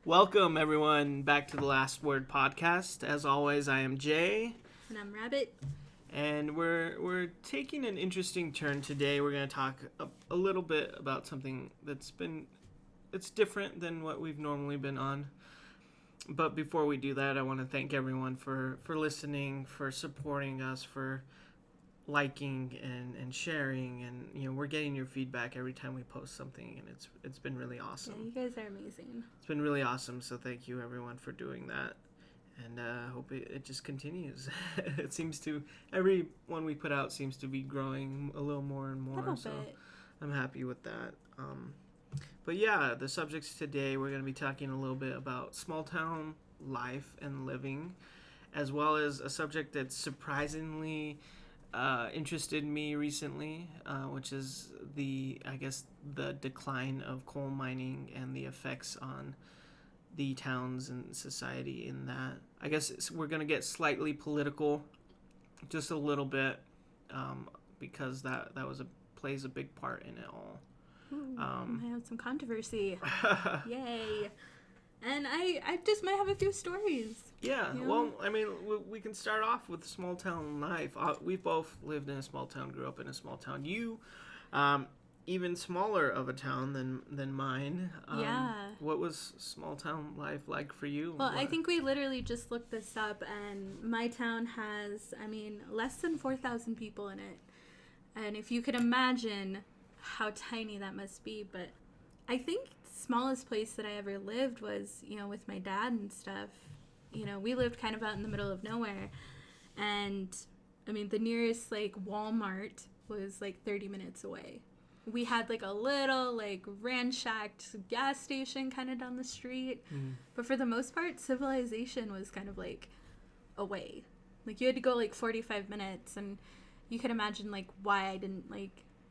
Welcome, everyone, back to the Last Word podcast. As always, I am Jay. And I'm Rabbit. And we're taking an interesting turn today. We're going to talk a little bit about something it's different than what we've normally been on. But before we do that, I want to thank everyone for listening, for supporting us, for liking and sharing, and we're getting your feedback every time we post something, and it's been really awesome. Yeah, you guys are amazing. It's been really awesome, so thank you everyone for doing that, and I hope it just continues. It seems to, every one we put out seems to be growing a little more and more, Little so bit. I'm happy with that. But yeah, the subjects today, we're going to be talking a little bit about small town life and living, as well as a subject that's surprisingly interested me recently, which is the decline of coal mining and the effects on the towns and society in that. I guess we're going to get slightly political, just a little bit, because that plays a big part in it all. Ooh, I have some controversy. Yay. And I just might have a few stories. Yeah, well, I mean, we can start off with small town life. We both lived in a small town, grew up in a small town. You, even smaller of a town than mine. Yeah. What was small town life like for you? Well, I think we literally just looked this up, and my town has, less than 4,000 people in it. And if you could imagine how tiny that must be, but I think the smallest place that I ever lived was, with my dad and stuff. We lived kind of out in the middle of nowhere, and the nearest Walmart was 30 minutes away. We had a little ransacked gas station kind of down the street, but for the most part, civilization was kind of away. You had to go 45 minutes, and you could imagine why I didn't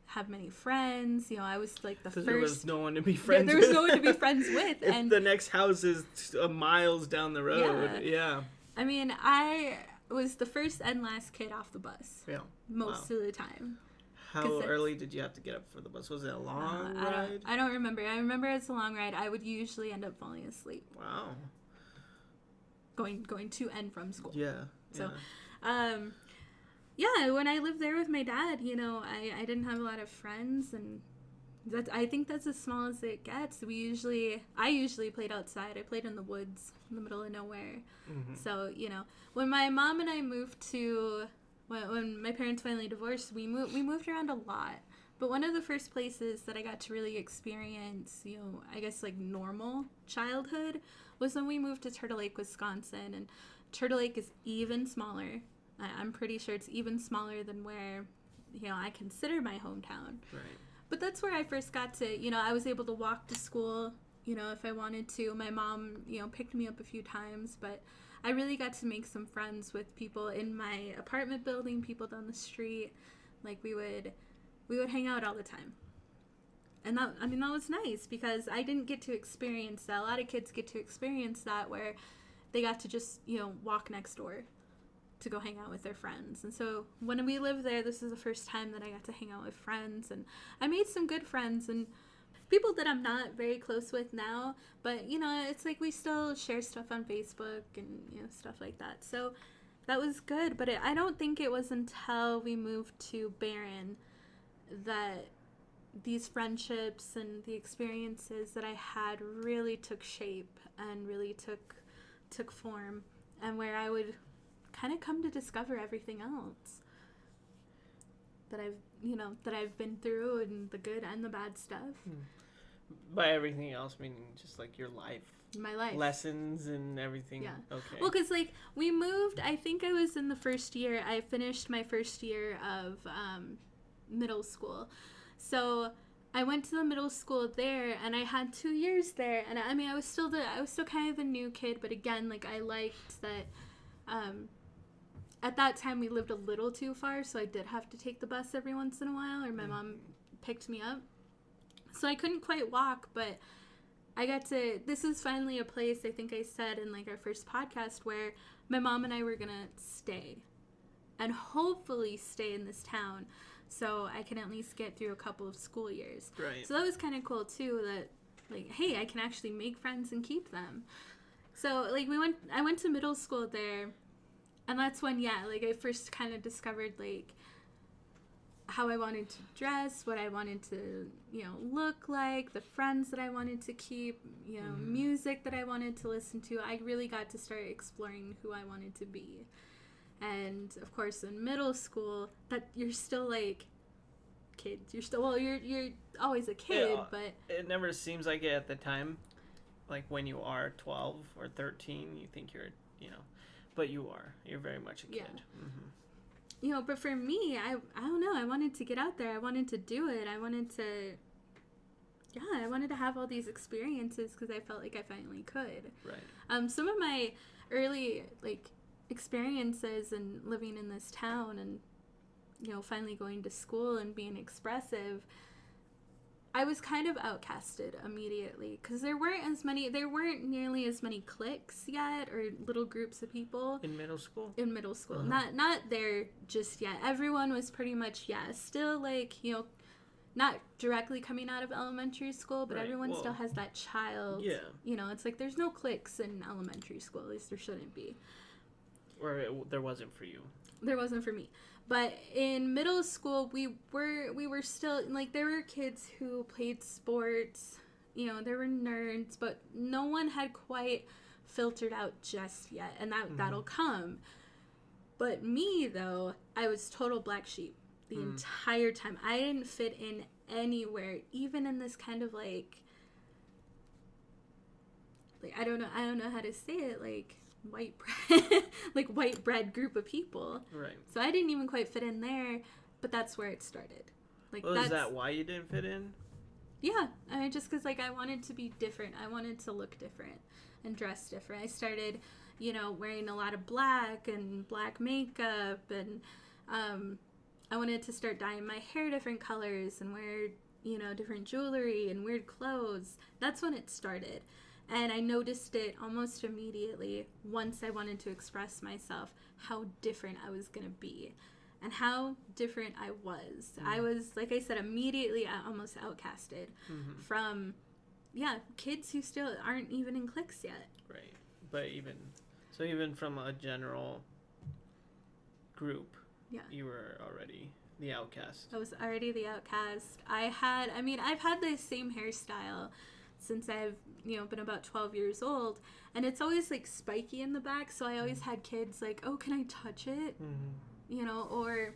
have many friends. I was the first. There was no one to be friends with. There was no one to be friends with. And the next house is miles down the road. Yeah. I was the first and last kid off the bus. Yeah. Most of the time. How early did you have to get up for the bus? Was it a long ride? I don't remember. I remember it's a long ride. I would usually end up falling asleep. Wow. Going to and from school. Yeah. So, yeah, when I lived there with my dad, I didn't have a lot of friends, and I think that's as small as it gets. I usually played outside. I played in the woods in the middle of nowhere. Mm-hmm. So, when my mom and I moved when my parents finally divorced, we moved around a lot. But one of the first places that I got to really experience, normal childhood was when we moved to Turtle Lake, Wisconsin. And Turtle Lake is even smaller. I'm pretty sure it's even smaller than where, I consider my hometown. Right. But that's where I first got to, I was able to walk to school, if I wanted to. My mom, picked me up a few times, but I really got to make some friends with people in my apartment building, people down the street. We would hang out all the time. And that was nice because I didn't get to experience that. A lot of kids get to experience that where they got to just, walk next door to go hang out with their friends. And so when we lived there, this is the first time that I got to hang out with friends, and I made some good friends and people that I'm not very close with now, but it's we still share stuff on Facebook and stuff like that. So that was good, but I don't think it was until we moved to Barron that these friendships and the experiences that I had really took shape and really took form, and where I would kind of come to discover everything else that I've been through, and the good and the bad stuff. By everything else, meaning just your life. My life. Lessons and everything. Yeah. Okay. Well, because we moved, I think I was in the first year. I finished my first year of middle school. So I went to the middle school there, and I had 2 years there. And I was still kind of the new kid, but again, I liked that. At that time, we lived a little too far, so I did have to take the bus every once in a while, or my mom picked me up. So I couldn't quite walk, but I got to, this is finally a place, I think I said in our first podcast, where my mom and I were going to stay and hopefully stay in this town so I can at least get through a couple of school years. Right. So that was kind of cool too, that like, hey, I can actually make friends and keep them. So like I went to middle school there, and that's when, yeah, like I first kind of discovered like how I wanted to dress, what I wanted to, look like, the friends that I wanted to keep, music that I wanted to listen to. I really got to start exploring who I wanted to be. And of course in middle school, that you're still like kids. You're still, well, you're always a kid, but it never seems like it at the time. Like when you are 12 or 13, you think you're, but you're very much a kid. Yeah. Mm-hmm. But for me, I don't know. I wanted to get out there. I wanted to do it. I wanted to have all these experiences because I felt like I finally could. Right. Some of my early, like, experiences in living in this town and, finally going to school and being expressive, I was kind of outcasted immediately because there weren't nearly as many cliques yet or little groups of people. In middle school? In middle school. Not there just yet. Everyone was pretty much, still like, not directly coming out of elementary school, but everyone still has that child. Yeah. It's like there's no cliques in elementary school, at least there shouldn't be. Or there wasn't for you. There wasn't for me. But in middle school, we were still, like, there were kids who played sports, there were nerds, but no one had quite filtered out just yet, and that'll come. But me, though, I was total black sheep the entire time. I didn't fit in anywhere, even in this kind of, like I don't know how to say it, like, white bread like white bread group of people. Right. So I didn't even quite fit in there, but that's where it started. Like, is that why you didn't fit in? Yeah, I mean, just because, like, I wanted to be different. I wanted to look different and dress different. I started, wearing a lot of black and black makeup, and I wanted to start dyeing my hair different colors and wear, different jewelry and weird clothes. That's when it started. And I noticed it almost immediately once I wanted to express myself, how different I was going to be and how different I was. I was, like I said, immediately almost outcasted from, kids who still aren't even in cliques yet. Right. But even from a general group, you were already the outcast. I was already the outcast. I've had the same hairstyle since I've, been about 12 years old, and it's always, like, spiky in the back, so I always had kids like, oh, can I touch it? Or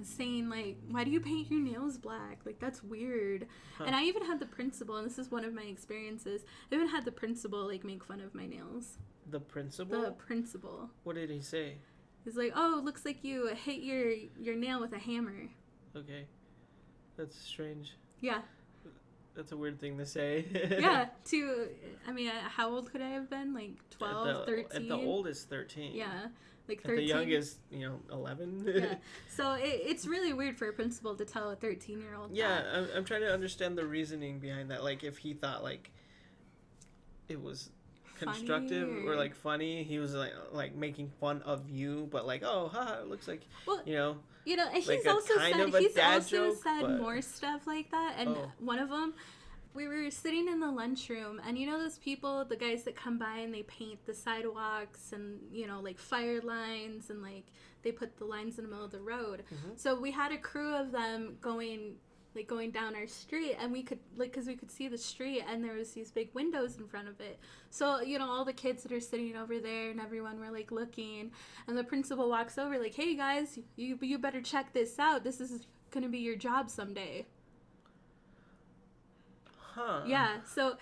saying, like, why do you paint your nails black? Like, that's weird. And I even had the principal, and this is one of my experiences, I even had the principal, like, make fun of my nails. The principal? The principal. What did he say? He's like, oh, looks like you hit your nail with a hammer. Okay. That's strange. Yeah. That's a weird thing to say. Yeah, how old could I have been? Like 12, 13? At the oldest, 13. Yeah, like 13. At the youngest, 11. Yeah, so it's really weird for a principal to tell a 13-year-old Yeah, that. I'm trying to understand the reasoning behind that. Like, if he thought, like, it was constructive or like funny, he was like making fun of you, but like, oh, haha, it looks like, well, and he's like also joke, said more stuff like that. And one of them, we were sitting in the lunchroom, and those people, the guys that come by and they paint the sidewalks and like fire lines, and like they put the lines in the middle of the road. So we had a crew of them going down our street, and we could, like, because we could see the street, and there was these big windows in front of it. So, all the kids that are sitting over there and everyone were, like, looking, and the principal walks over, like, hey, guys, you better check this out. This is going to be your job someday. Huh. Yeah, so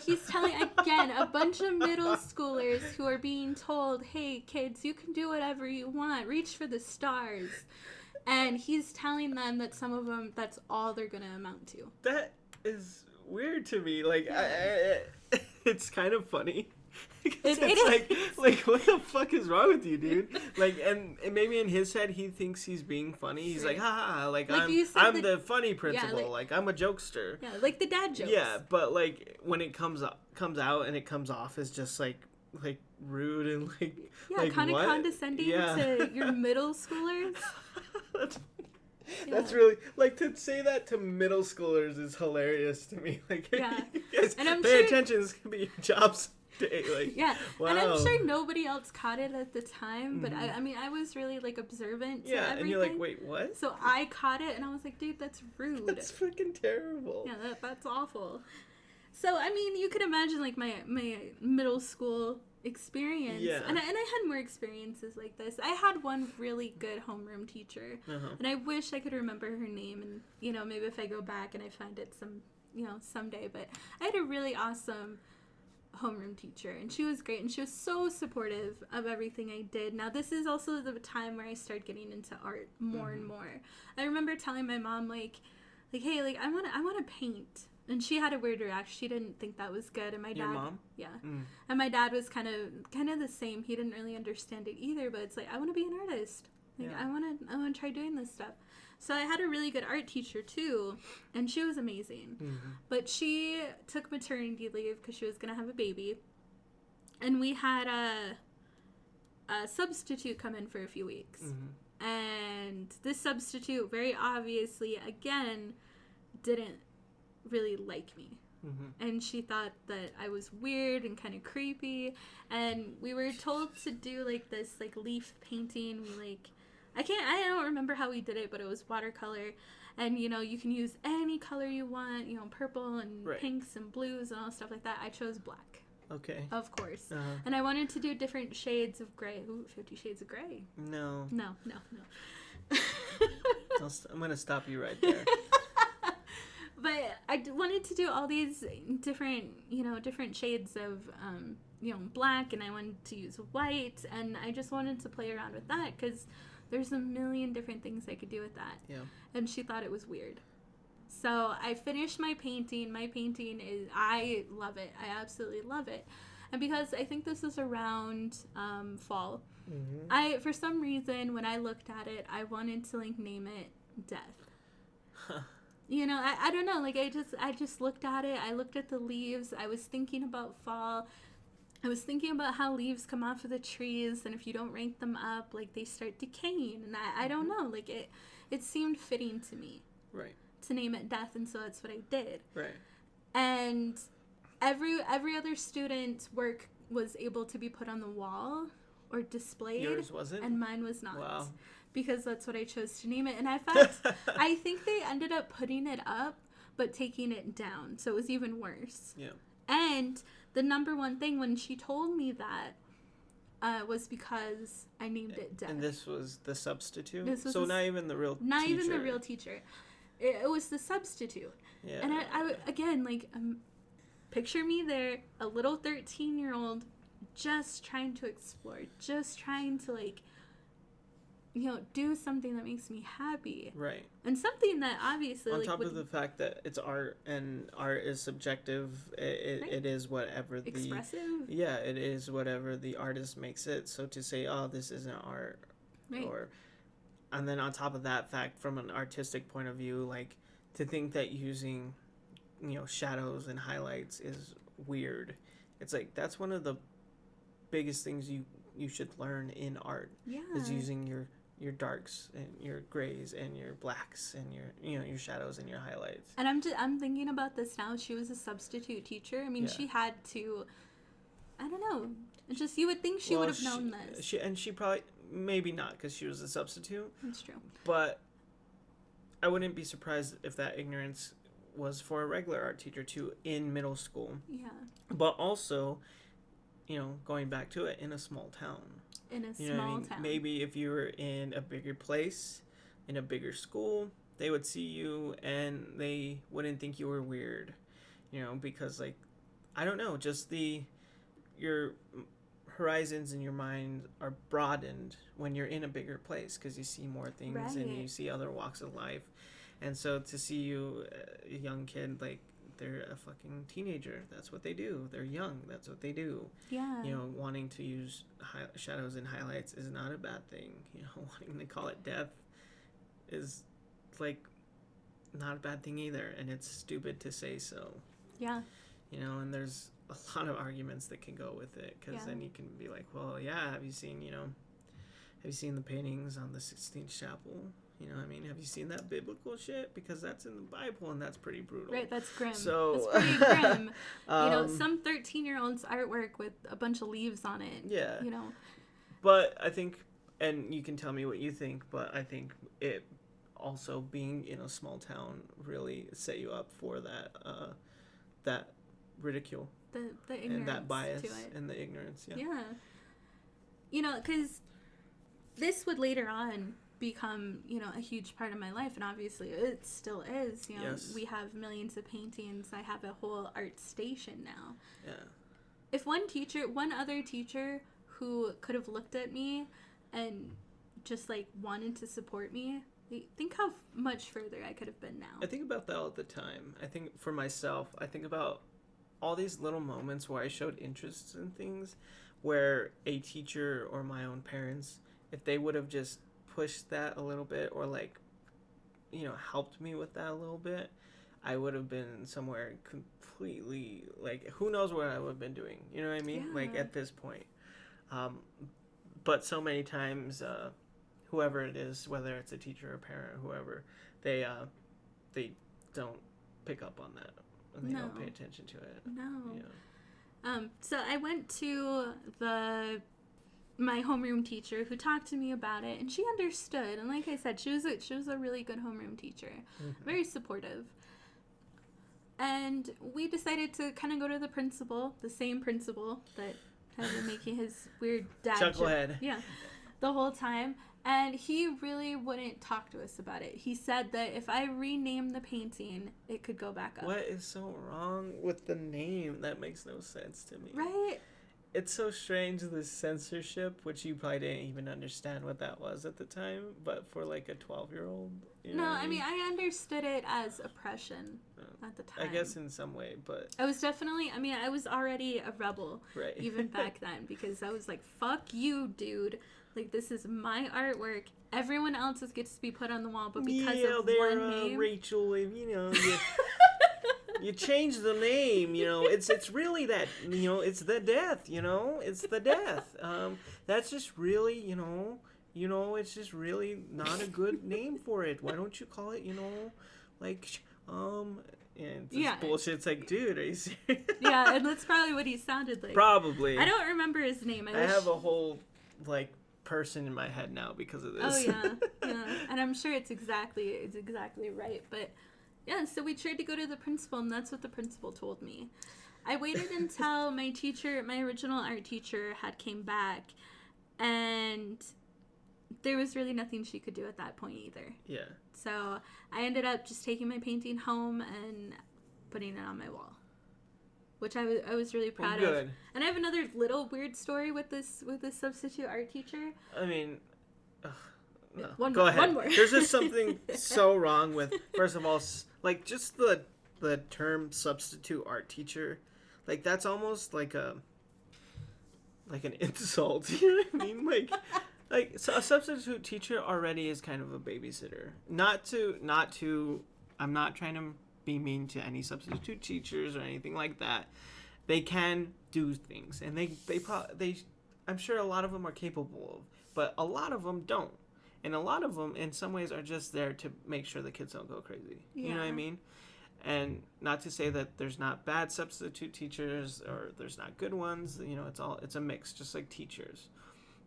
he's telling, again, a bunch of middle schoolers who are being told, hey, kids, you can do whatever you want. Reach for the stars. And he's telling them that some of them, that's all they're going to amount to. That is weird to me. Like, it's kind of funny. It's like, what the fuck is wrong with you, dude? Like, and maybe in his head, he thinks he's being funny. He's like, ha, like I'm the funny principal. Like, I'm a jokester. Yeah, like the dad jokes. Yeah, but like when it comes out and it comes off as just like rude and like kind of condescending to your middle schoolers. That's really, like, to say that to middle schoolers is hilarious to me. Like, Yeah. you guys And I'm pay sure- attention. This could be your jobs day. Like, Yeah, wow. and I'm sure nobody else caught it at the time, but Mhm. I mean, I was really like observant to Yeah, everything. and you're like, wait, what? So I caught it, and I was like, dude, that's rude. That's freaking terrible. Yeah, that's awful. So I mean, you could imagine like my middle school experience, Yeah. and I had more experiences like this. I had one really good homeroom teacher, Uh-huh. and I wish I could remember her name, and maybe if I go back and I find it someday. But I had a really awesome homeroom teacher, and she was great, and she was so supportive of everything I did. Now this is also the time where I started getting into art more and more. I remember telling my mom like hey, like I want to paint, and she had a weird reaction. She didn't think that was good, and my dad, Your mom? yeah, Mm. and my dad was kind of the same. He didn't really understand it either, but it's like I want to be an artist. Like Yeah. I want to try doing this stuff. So I had a really good art teacher too, and she was amazing. Mhm. But she took maternity leave because she was gonna have a baby, and we had a substitute come in for a few weeks. Mhm. And this substitute very obviously again didn't really like me. Mhm. And she thought that I was weird and kind of creepy, and we were told to do like this like leaf painting. I don't remember how we did it, but it was watercolor, and you can use any color you want, purple and Right. pinks and blues and all stuff like that. I chose black, Okay. of course. Uh-huh. And I wanted to do different shades of gray. Ooh, 50 Shades of Grey. No. No. I'm going to stop you right there. But I wanted to do all these different, different shades of, black, and I wanted to use white, and I just wanted to play around with that because there's a million different things I could do with that. Yeah. And she thought it was weird. So I finished my painting. My painting I love it. I absolutely love it. And because I think this is around fall, Mhm. for some reason, when I looked at it, I wanted to name it Death. Huh. I don't know, I just looked at it. I looked at the leaves. I was thinking about fall. I was thinking about how leaves come off of the trees, and if you don't rank them up, they start decaying. And I don't know, it seemed fitting to me Right. to name it Death, and so that's what I did. Right. And every other student's work was able to be put on the wall or displayed, Yours wasn't? and mine was not. Wow. Because that's what I chose to name it. And in fact, I think they ended up putting it up, but taking it down. So it was even worse. Yeah. And the number one thing when she told me that was because I named it Death. And this was the substitute? This was so the not even the real Not teacher. even the real teacher. It was the substitute. Yeah. And I again, picture me there, a little 13-year-old, just trying to explore, just trying to, do something that makes me happy. Right. And something that obviously, On top of the fact that it's art, and art is subjective, it is whatever the... expressive. Yeah, it is whatever the artist makes it. So to say, oh, this isn't art, Right. and then on top of that fact, from an artistic point of view, to think that using, shadows and highlights is weird. It's that's one of the biggest things you should learn in art, Yeah. is using your darks and your grays and your blacks and your shadows and your highlights. And I'm thinking about this now. She was a substitute teacher. I mean, Yeah. she had to, I don't know. It's just, you would think she would have known this. She probably, maybe not, because she was a substitute. That's true. But I wouldn't be surprised if that ignorance was for a regular art teacher too in middle school. Yeah. But also, going back to it, in a small town. In a You know what I small mean? town. Maybe if you were in a bigger place, in a bigger school, they would see you and they wouldn't think you were weird. Because I don't know, just your horizons in your mind are broadened when you're in a bigger place, because you see more things and you Right. see other walks of life. And so to see you, a young kid, they're a fucking teenager, that's what they do. They're young, that's what they do. Yeah. Wanting to use shadows and highlights is not a bad thing. Wanting to call it death is not a bad thing either, and it's stupid to say so. Yeah. And there's a lot of arguments that can go with it, because then you can be like, well, yeah, have you seen the paintings on the Sistine Chapel? You know what I mean? Have you seen that biblical shit? Because that's in the Bible, and that's pretty brutal. Right, that's grim. So, that's pretty grim. Some 13-year-old's artwork with a bunch of leaves on it. Yeah. But I think, and you can tell me what you think, but I think it also being in a small town really set you up for that ridicule. The ignorance and that bias to it. and the ignorance. Yeah. Because this would later on become, a huge part of my life, and obviously it still is. Yes. We have millions of paintings. I have a whole art station now. Yeah. If one other teacher who could have looked at me and just wanted to support me, think how much further I could have been now. I think about that all the time. I think for myself, I think about all these little moments where I showed interest in things, where a teacher or my own parents, if they would have just pushed that a little bit, or helped me with that a little bit, I would have been somewhere completely, who knows what I would have been doing, you know what I mean? Yeah. At this point. But so many times, whoever it is, whether it's a teacher or a parent or whoever, they don't pick up on that, and they don't pay attention to it. No. So I went to my homeroom teacher, who talked to me about it, and she understood. And like I said, she was a really good homeroom teacher, very supportive. And we decided to kind of go to the principal, the same principal that had been making his weird dad chucklehead. Yeah, the whole time. And he really wouldn't talk to us about it. He said that if I renamed the painting, it could go back up. What is so wrong with the name? That makes no sense to me. Right? It's so strange, this censorship, which you probably didn't even understand what that was at the time, but for a 12-year-old, No, I mean, I understood it as oppression at the time. I guess in some way, but I was definitely, I was already a rebel, right. even back then, because I was like, fuck you, dude. This is my artwork. Everyone else's gets to be put on the wall, but because of one name... Rachel, you change the name, it's really that, it's the death, it's the death. That's just really, it's just really not a good name for it. Why don't you call it, and this bullshit. It's like, dude, are you serious? Yeah, and that's probably what he sounded like. Probably. I don't remember his name. I have a whole, person in my head now because of this. Oh, yeah. And I'm sure it's exactly right, but... Yeah, so we tried to go to the principal, and that's what the principal told me. I waited until my original art teacher had came back, and there was really nothing she could do at that point either. Yeah. So I ended up just taking my painting home and putting it on my wall, which I was really proud of. And I have another little weird story with this substitute art teacher. I mean... No. Go ahead. One more. There's just something so wrong with, first of all, just the term substitute art teacher. That's almost like an insult. You know what I mean? So a substitute teacher already is kind of a babysitter. Not to. I'm not trying to be mean to any substitute teachers or anything like that. They can do things, and they I'm sure a lot of them are capable of, but a lot of them don't. And a lot of them, in some ways, are just there to make sure the kids don't go crazy. Yeah. You know what I mean? And not to say that there's not bad substitute teachers or there's not good ones. It's a mix, just like teachers.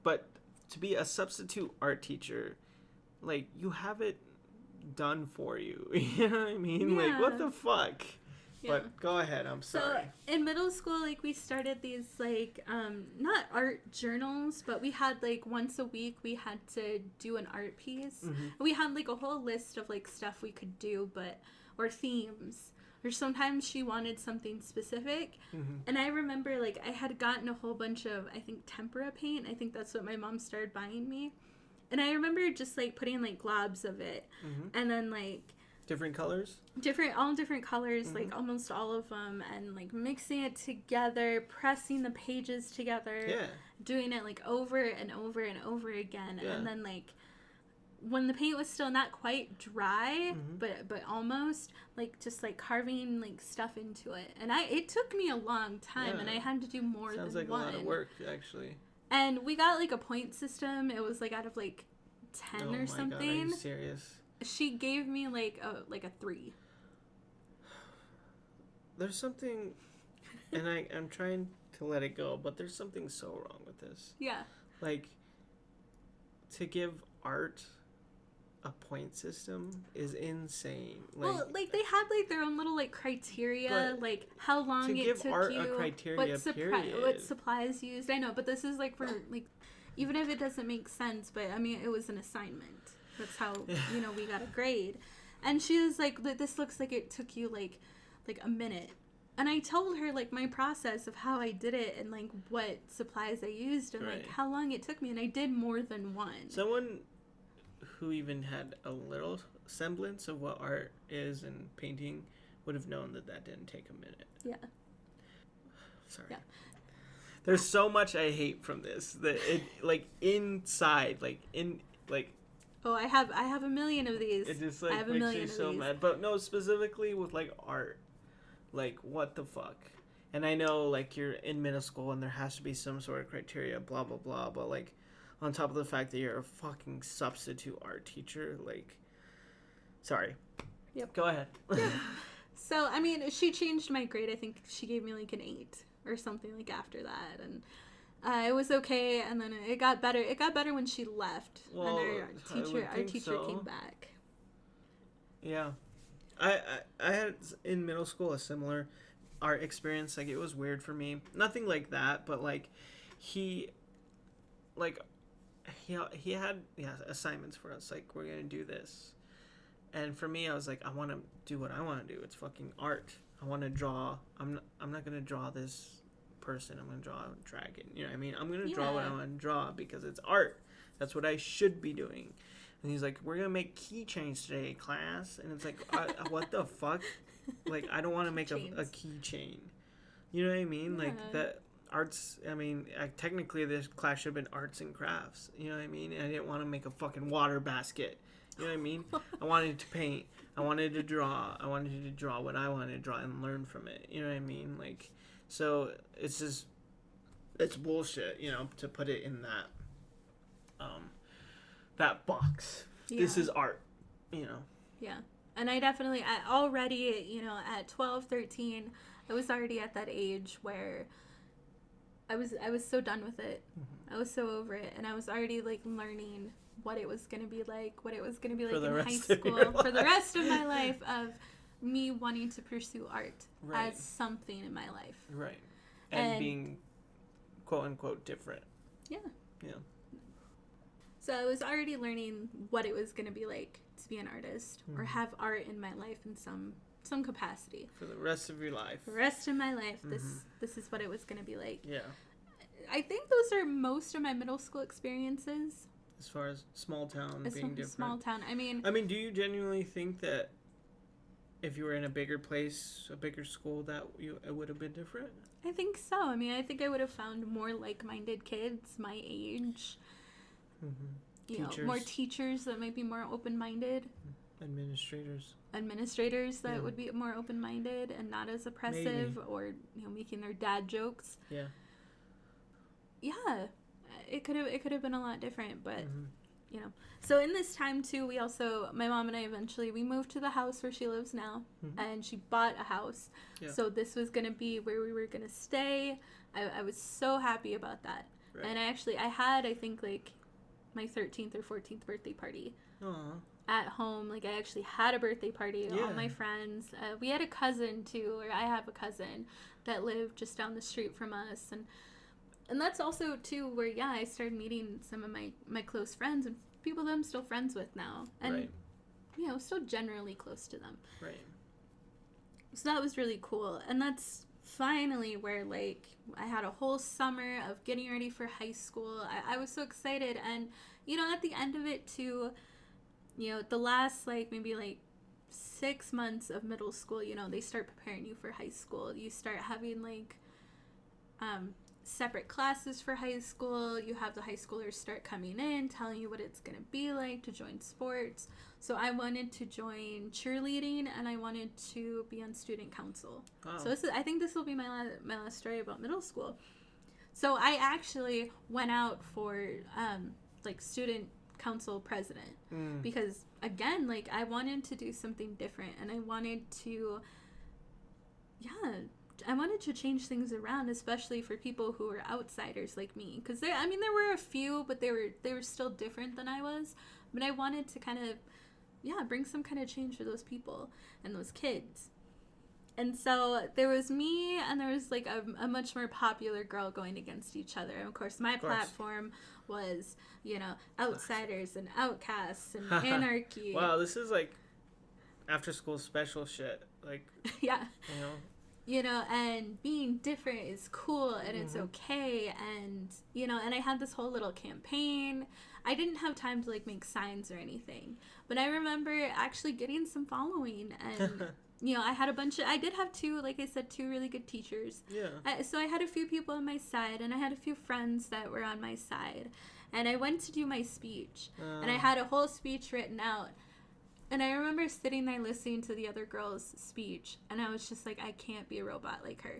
But to be a substitute art teacher, you have it done for you. You know what I mean? Yeah. What the fuck? Yeah. But go ahead, I'm sorry. So in middle school, we started these not art journals, but we had once a week we had to do an art piece. Mm-hmm. We had a whole list of stuff we could do, or themes. Or sometimes she wanted something specific. Mm-hmm. And I remember I had gotten a whole bunch of, I think, tempera paint. I think that's what my mom started buying me. And I remember just putting globs of it. Mm-hmm. And then different colors? All different colors, Mm-hmm. almost all of them, and mixing it together, pressing the pages together, Yeah. doing it over and over and over again. Yeah. And then when the paint was still not quite dry, Mm-hmm. but almost just carving stuff into it. And it took me a long time, Yeah. and I had to do more Sounds than like one. a lot of work, actually. And we got a point system. It was out of 10 Oh or my God, are something. you serious? She gave me like a 3. There's something, and I'm trying to let it go, but there's something so wrong with this. Yeah. Like, to give art a point system is insane. Like, Well, like they had like their own little like criteria, But like how long to it give took art you, a criteria, what period. supplies used. I know, but this is like for like, even if it doesn't make sense, but I mean, it was an assignment. That's how we got a grade. And she was like, "This looks like it took you like a minute." And I told her like my process of how I did it and like what supplies I used and like Right. how long it took me, and I did more than one. Someone who even had a little semblance of what art is and painting would have known that didn't take a minute. Yeah. Sorry. Yeah. There's so much I hate from this that it like inside like in like Oh, I have a million of these. it just I like have a makes million me of so these. mad. But no, specifically with like art. Like what the fuck? And I know like you're in middle school and there has to be some sort of criteria, blah blah blah, but like on top of the fact that you're a fucking substitute art teacher, like sorry. Yep. Go ahead. So, I mean, she changed my grade. I think she gave me like an 8 or something like after that. And it was okay. And then it got better. It got better when she left. Well, and our teacher so. came back. Yeah. I had in middle school a similar art experience. Like it was weird for me. Nothing like that, but like he had assignments for us. Like we're gonna do this. And for me, I was like, I want to do what I want to do. It's fucking art. I want to draw. I'm not going to draw this person. I'm going to draw a dragon. You know what I mean? I'm going to draw what I want to draw because it's art. That's what I should be doing. And he's like, we're going to make keychains today, class. And it's like, what the fuck? Like, I don't want to make a keychain. You know what I mean? Yeah. Like, that arts, I mean, technically this class should have been arts and crafts. You know what I mean? And I didn't want to make a fucking water basket. You know what I mean? I wanted to paint. I wanted to draw. I wanted to draw what I wanted to draw and learn from it. You know what I mean? Like, so it's just, it's bullshit, you know, to put it in that box. Yeah. This is art, you know? Yeah. And I definitely, at 12, 13, I was already at that age where I was so done with it. Mm-hmm. I was so over it. And I was already, like, learning what it was going to be like in high school for the rest of my life of me wanting to pursue art as something in my life. Right. And being quote unquote different. Yeah. Yeah. So I was already learning what it was going to be like to be an artist or have art in my life in some capacity. For the rest of your life. For the rest of my life, this is what it was going to be like. Yeah. I think those are most of my middle school experiences. As far as small town being different. Small town. I mean, do you genuinely think that if you were in a bigger place, a bigger school, that it would have been different? I think so. I mean, I think I would have found more like-minded kids my age. Mm-hmm. More teachers that might be more open-minded. Administrators that would be more open-minded and not as oppressive or making their dad jokes. Yeah. Yeah. It could have been a lot different, but so in this time too, my mom and I eventually we moved to the house where she lives now, and she bought a house. Yeah. So this was gonna be where we were gonna stay. I was so happy about that, right. And I had I think like my 13th or 14th birthday party. Aww. At home. Like I actually had a birthday party. Yeah. All my friends. We had a cousin too, or I have a cousin that lived just down the street from us, and that's also, too, where, I started meeting some of my close friends and people that I'm still friends with now. And, still generally close to them. Right. So that was really cool. And that's finally where, like, I had a whole summer of getting ready for high school. I was so excited. And, at the end of it, too, the last, like, maybe, like, 6 months of middle school, they start preparing you for high school. You start having, like, separate classes for high school. You have the high schoolers start coming in, telling you what it's going to be like to join sports. So I wanted to join cheerleading, and I wanted to be on student council. Wow. So I think this will be my last story about middle school. So I actually went out for like student council president because, again, like, I wanted to do something different, and I wanted to change things around, especially for people who were outsiders like me, because there were a few, but they were still different than I was, but I wanted to kind of bring some kind of change for those people and those kids. And so there was me, and there was like a much more popular girl going against each other. And of course, my platform was, outsiders and outcasts and anarchy. Wow, this is like after school special shit. Like, yeah. And being different is cool, and it's okay. And, and I had this whole little campaign. I didn't have time to like make signs or anything, but I remember actually getting some following, and I did have two really good teachers. Yeah. So I had a few people on my side, and I had a few friends that were on my side, and I went to do my speech, and I had a whole speech written out. And I remember sitting there listening to the other girl's speech, and I was just like, I can't be a robot like her.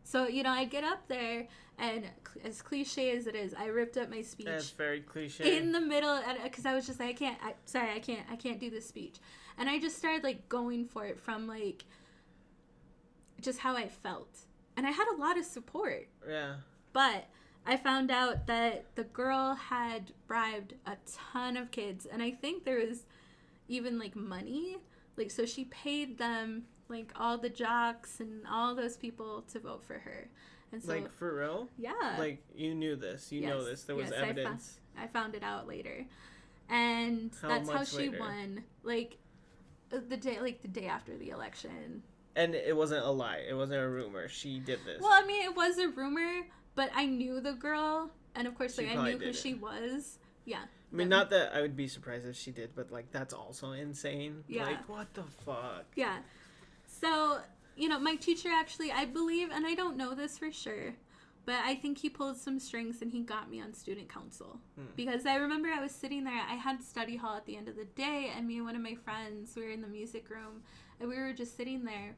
So, I get up there, and as cliche as it is, I ripped up my speech. That's very cliche. In the middle, because I was just like, I can't do this speech. And I just started, like, going for it from, like, just how I felt. And I had a lot of support. Yeah. But I found out that the girl had bribed a ton of kids, and I think there was even like money, like, so she paid them, like, all the jocks and all those people to vote for her. And so, like, for real? Yeah. Like, you knew this, know this, there was evidence. I found it out later, and that's how she won, like, the day after the election. And it wasn't a lie, it wasn't a rumor, she did this. Well, I mean, it was a rumor, but I knew the girl, and of course, like, I knew who she was. Yeah. I mean, not that I would be surprised if she did, but, like, that's also insane. Yeah. Like, what the fuck? Yeah. So, my teacher actually, I believe, and I don't know this for sure, but I think he pulled some strings and he got me on student council. Because I remember I was sitting there, I had study hall at the end of the day, and me and one of my friends, we were in the music room, and we were just sitting there.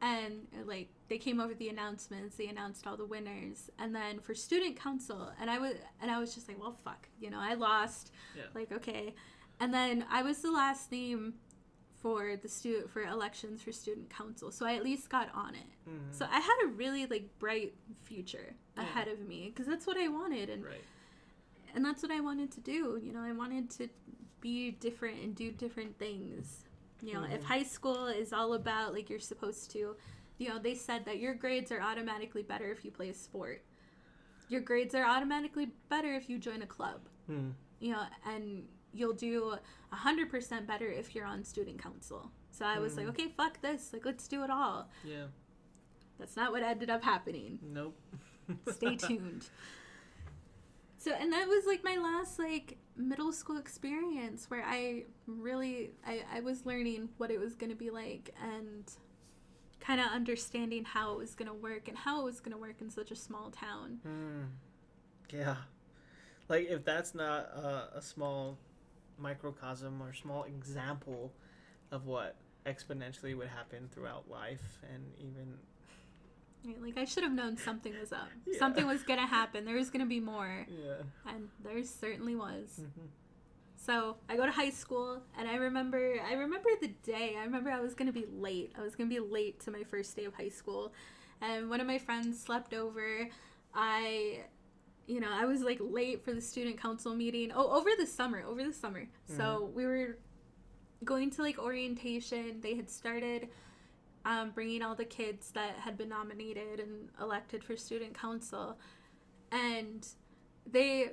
And, like, they came over the announcements. They announced all the winners. And then for student council, and I was just like, well, fuck. I lost. Yeah. Like, okay. And then I was the last name for elections for student council. So I at least got on it. Mm-hmm. So I had a really, like, bright future ahead of me. Because that's what I wanted. And that's what I wanted to do. I wanted to be different and do different things. If high school is all about, like, you're supposed to, they said that your grades are automatically better if you play a sport. Your grades are automatically better if you join a club. And you'll do 100% better if you're on student council. So I was like, okay, fuck this. Like, let's do it all. Yeah. That's not what ended up happening. Nope. Stay tuned. So, and that was, like, my last, like, middle school experience where I was learning what it was going to be like and kind of understanding how it was going to work and how it was going to work in such a small town. Yeah. Like, if that's not a small microcosm or small example of what exponentially would happen throughout life, and even... Like, I should have known something was up. Yeah. Something was going to happen. There was going to be more. Yeah. And there certainly was. Mm-hmm. So, I go to high school, and I remember the day. I remember I was going to be late. I was going to be late to my first day of high school. And one of my friends slept over. I was, like, late for the student council meeting. Oh, over the summer. Mm-hmm. So, we were going to, like, orientation. They had started... bringing all the kids that had been nominated and elected for student council, and they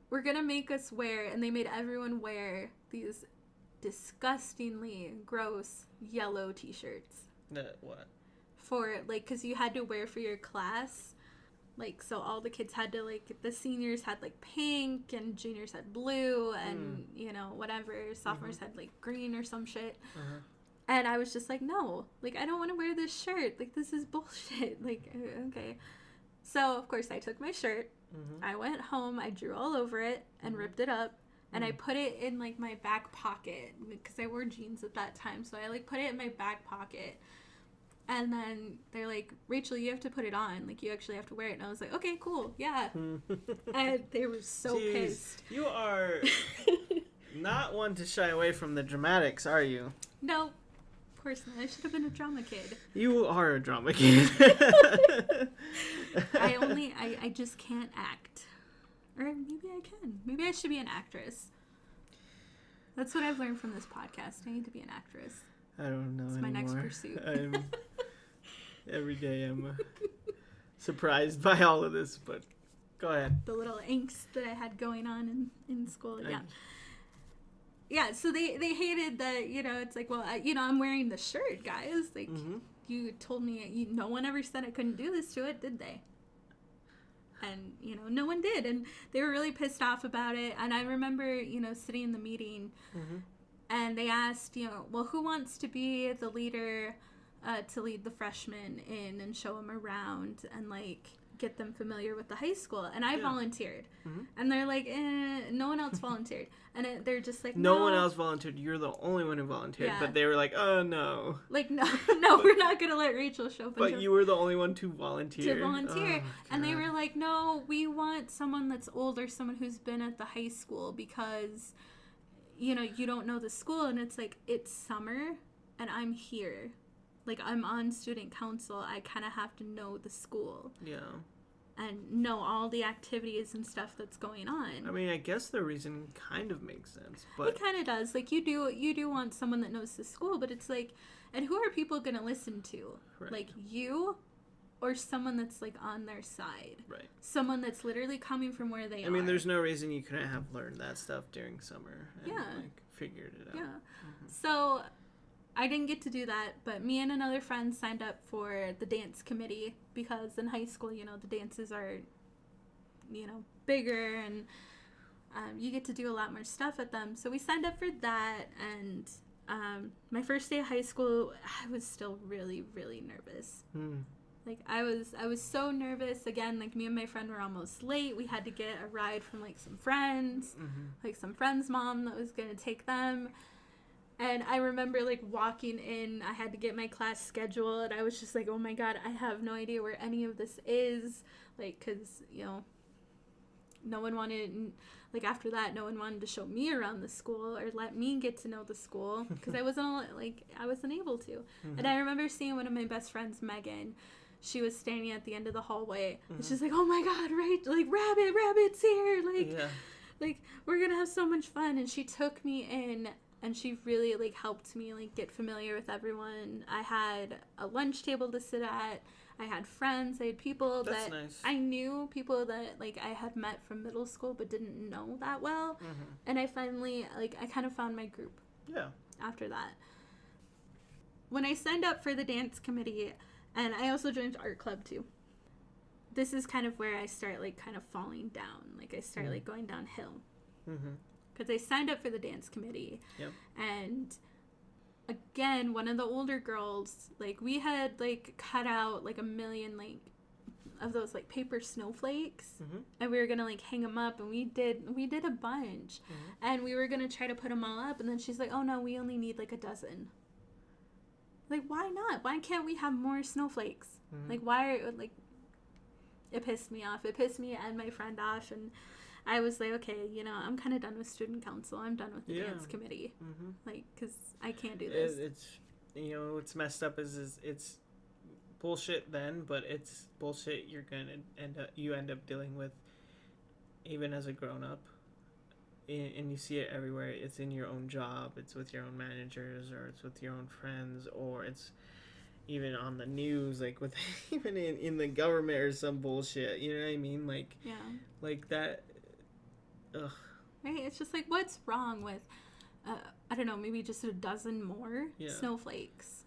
were gonna make us wear, and they made everyone wear these disgustingly gross yellow t-shirts. What? For, like, because you had to wear for your class, like, so all the kids had to, like, the seniors had, like, pink, and juniors had blue, and whatever, sophomores had, like, green or some shit. And I was just like, no, like, I don't want to wear this shirt. Like, this is bullshit. Like, okay. So, of course, I took my shirt. Mm-hmm. I went home. I drew all over it and ripped it up. And I put it in, like, my back pocket because I wore jeans at that time. So I, like, put it in my back pocket. And then they're like, Rachel, you have to put it on. Like, you actually have to wear it. And I was like, okay, cool. Yeah. And they were so Jeez, pissed. You are not one to shy away from the dramatics, are you? No, of course not. I should have been a drama kid. You are a drama kid. I just can't act. Or maybe I can. Maybe I should be an actress. That's what I've learned from this podcast. I need to be an actress. I don't know It's anymore. my next pursuit. Every day I'm surprised by all of this, but go ahead. The little angst that I had going on in school. Yeah. Yeah, so they hated that, it's like, well, I'm wearing the shirt, guys. Like, you told me, no one ever said I couldn't do this to it, did they? And, no one did. And they were really pissed off about it. And I remember, sitting in the meeting, and they asked, well, who wants to be the leader to lead the freshmen in and show them around and, like, get them familiar with the high school? And I volunteered. And they're like, no one else volunteered. And they're just like, no one else volunteered. You're the only one who volunteered. Yeah. But they were like, oh, no. Like, no, we're not going to let Rachel show up. But you were the only one to volunteer. Oh, and they were like, no, we want someone that's older, someone who's been at the high school because, you don't know the school. And it's like, it's summer and I'm here. Like, I'm on student council. I kind of have to know the school. Yeah. And know all the activities and stuff that's going on. I mean, I guess the reason kind of makes sense, but it kind of does. Like, you do want someone that knows the school, but it's like, and who are people going to listen to? Right. Like, you or someone that's, like, on their side? Right. Someone that's literally coming from where they are. I mean, there's no reason you couldn't have learned that stuff during summer and, like, figured it out. Yeah. So I didn't get to do that, but me and another friend signed up for the dance committee because in high school, the dances are, bigger and you get to do a lot more stuff at them. So we signed up for that, and my first day of high school, I was still really, really nervous. Like, I was so nervous. Again, like, me and my friend were almost late. We had to get a ride from, like, some friends, like some friend's mom that was going to take them. And I remember, like, walking in, I had to get my class schedule, and I was just like, oh my God, I have no idea where any of this is. Like, because, no one wanted, like, after that, no one wanted to show me around the school or let me get to know the school because I wasn't able to. And I remember seeing one of my best friends, Megan. She was standing at the end of the hallway, and she's like, oh my God, right? Like, Rabbit's here. Like, we're going to have so much fun. And she took me in. And she really, like, helped me, like, get familiar with everyone. I had a lunch table to sit at. I had friends. I had people That's nice. I knew, people that, like, I had met from middle school but didn't know that well. And I finally, like, I kind of found my group. Yeah. After that. When I signed up for the dance committee, and I also joined art club, too. This is kind of where I start, like, kind of falling down. Like, I start, like, going downhill. Because I signed up for the dance committee. Yep. And again, one of the older girls, like, we had, like, cut out, like, 1 million, like, of those, like, paper snowflakes. And we were going to, like, hang them up. And we did a bunch. And we were going to try to put them all up. And then she's like, oh, no, we only need, like, a dozen. Like, why not? Why can't we have more snowflakes? Like, why are, like, it pissed me off. It pissed me and my friend off. And I was like, okay, I'm kind of done with student council. I'm done with the dance committee. Like, because I can't do this. It's, what's messed up is it's bullshit then, but it's bullshit you're going to end up dealing with even as a grown-up. And you see it everywhere. It's in your own job. It's with your own managers, or it's with your own friends, or it's even on the news, like with even in the government or some bullshit. You know what I mean? Like, like that. Ugh. Right? It's just like, what's wrong with, I don't know, maybe just a dozen more snowflakes?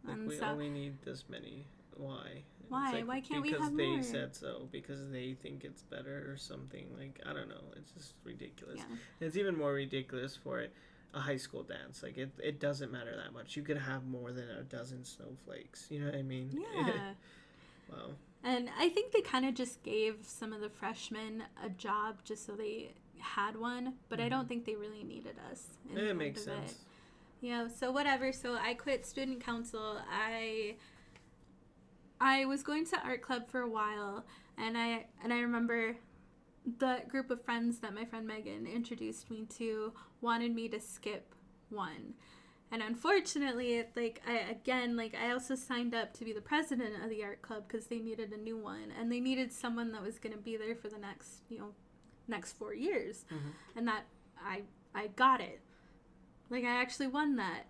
Like, we only need this many. Why? Why? Like, why can't we have more? Because they said so. Because they think it's better or something. Like, I don't know. It's just ridiculous. Yeah. And it's even more ridiculous for a high school dance. Like, it doesn't matter that much. You could have more than a dozen snowflakes. You know what I mean? Yeah. Wow. And I think they kind of just gave some of the freshmen a job just so they had one, but I don't think they really needed us. It makes sense. Yeah, so whatever. So I quit student council. I I was going to art club for a while, and I remember the group of friends that my friend Megan introduced me to wanted me to skip one. And unfortunately, I also signed up to be the president of the art club because they needed a new one, and they needed someone that was going to be there for the next 4 years, and that I got it. Like, I actually won that,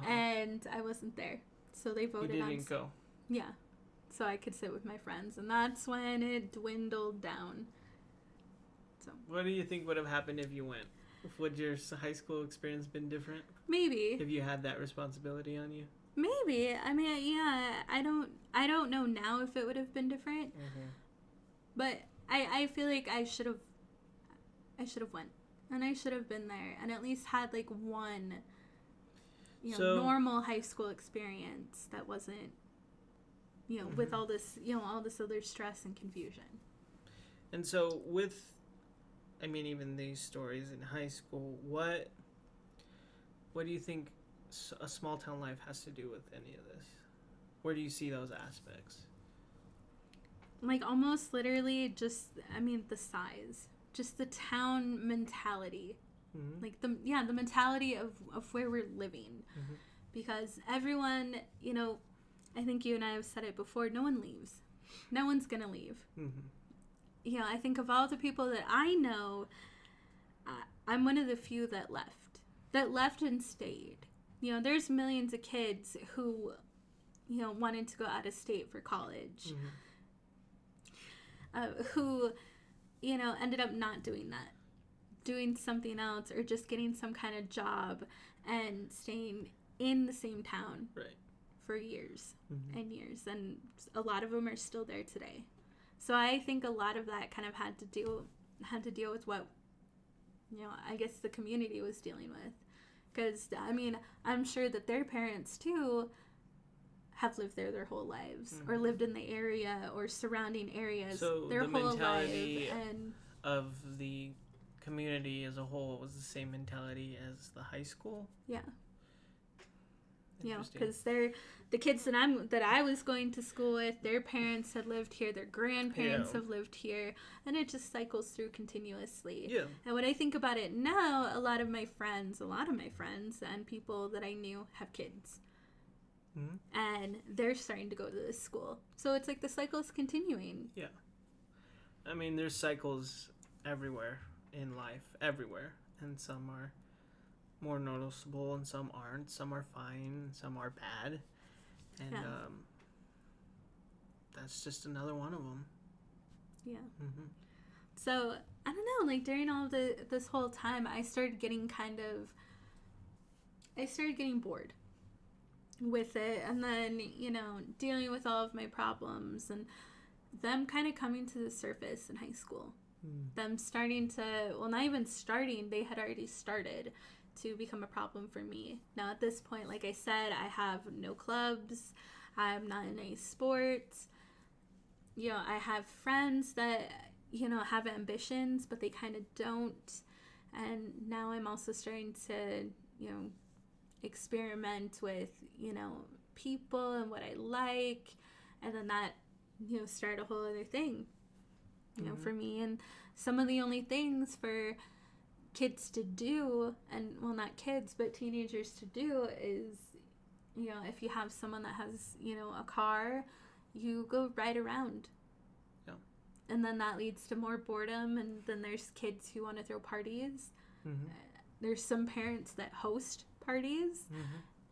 and I wasn't there, so they voted. You didn't go. Yeah, so I could sit with my friends, and that's when it dwindled down. So what do you think would have happened if you went? Would your high school experience been different? Maybe. If you had that responsibility on you? Maybe. I mean, yeah, I don't know now if it would have been different. But I feel like I should have went. And I should have been there and at least had like one normal high school experience that wasn't with all this other stress and confusion. And so with even these stories in high school, what do you think a small town life has to do with any of this? Where do you see those aspects? Like almost literally just, the size, just the town mentality, like the mentality of where we're living, because everyone, I think you and I have said it before, no one leaves. No one's gonna leave. I think of all the people that I know, I'm one of the few that left and stayed. There's millions of kids who, wanted to go out of state for college, who, ended up not doing that, doing something else, or just getting some kind of job and staying in the same town for years and years. And a lot of them are still there today. So I think a lot of that kind of had to deal with what, I guess the community was dealing with. Because, I'm sure that their parents, too, have lived there their whole lives, or lived in the area or surrounding areas their whole life. And of the community as a whole was the same mentality as the high school? Yeah. Because the kids that I was going to school with, their parents had lived here, their grandparents have lived here, and it just cycles through continuously. Yeah. And when I think about it now, a lot of my friends and people that I knew have kids. And they're starting to go to this school. So it's like the cycle is continuing. Yeah. There's cycles everywhere in life, everywhere. And some are more noticeable and some aren't. Some are fine and some are bad. And that's just another one of them. Yeah. So, I don't know, like during all this whole time, I started getting bored with it, and then, dealing with all of my problems and them kind of coming to the surface in high school. Them starting to, well, not even starting, they had already started to become a problem for me. Now at this point, like I said, I have no clubs, I'm not in any sports. I have friends that, have ambitions, but they kind of don't. And now I'm also starting to, experiment with, people and what I like. And then that, start a whole other thing, for me. And some of the only things for kids to do, and well, not kids, but teenagers to do is, if you have someone that has, a car, you go ride around. Yeah. And then that leads to more boredom, and then there's kids who want to throw parties. There's some parents that host parties,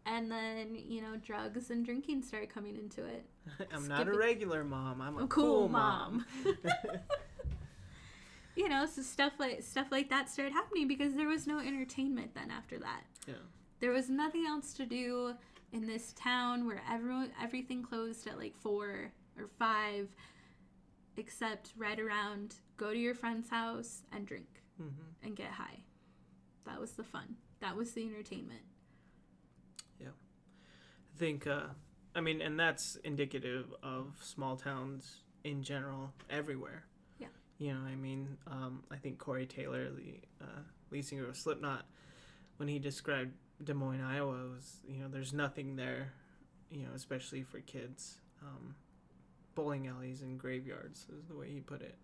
and then, drugs and drinking start coming into it. I'm not a regular mom, I'm a cool mom. So stuff like that started happening because there was no entertainment then after that. Yeah. There was nothing else to do in this town where everything closed at like 4 or 5, except ride around, go to your friend's house and drink and get high. That was the fun. That was the entertainment. Yeah. I think, and that's indicative of small towns in general everywhere. I think Corey Taylor, the lead singer of Slipknot, when he described Des Moines, Iowa, was, there's nothing there, especially for kids. bowling alleys and graveyards, is the way he put it.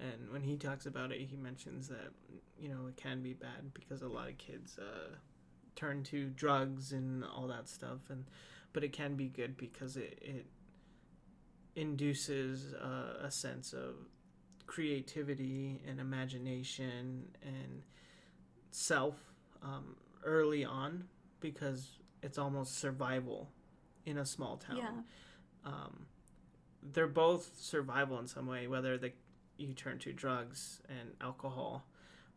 And when he talks about it, he mentions that, you know, it can be bad because a lot of kids turn to drugs and all that stuff, but it can be good because it induces a sense of creativity and imagination and self early on, because it's almost survival in a small town. Yeah. They're both survival in some way, whether you turn to drugs and alcohol,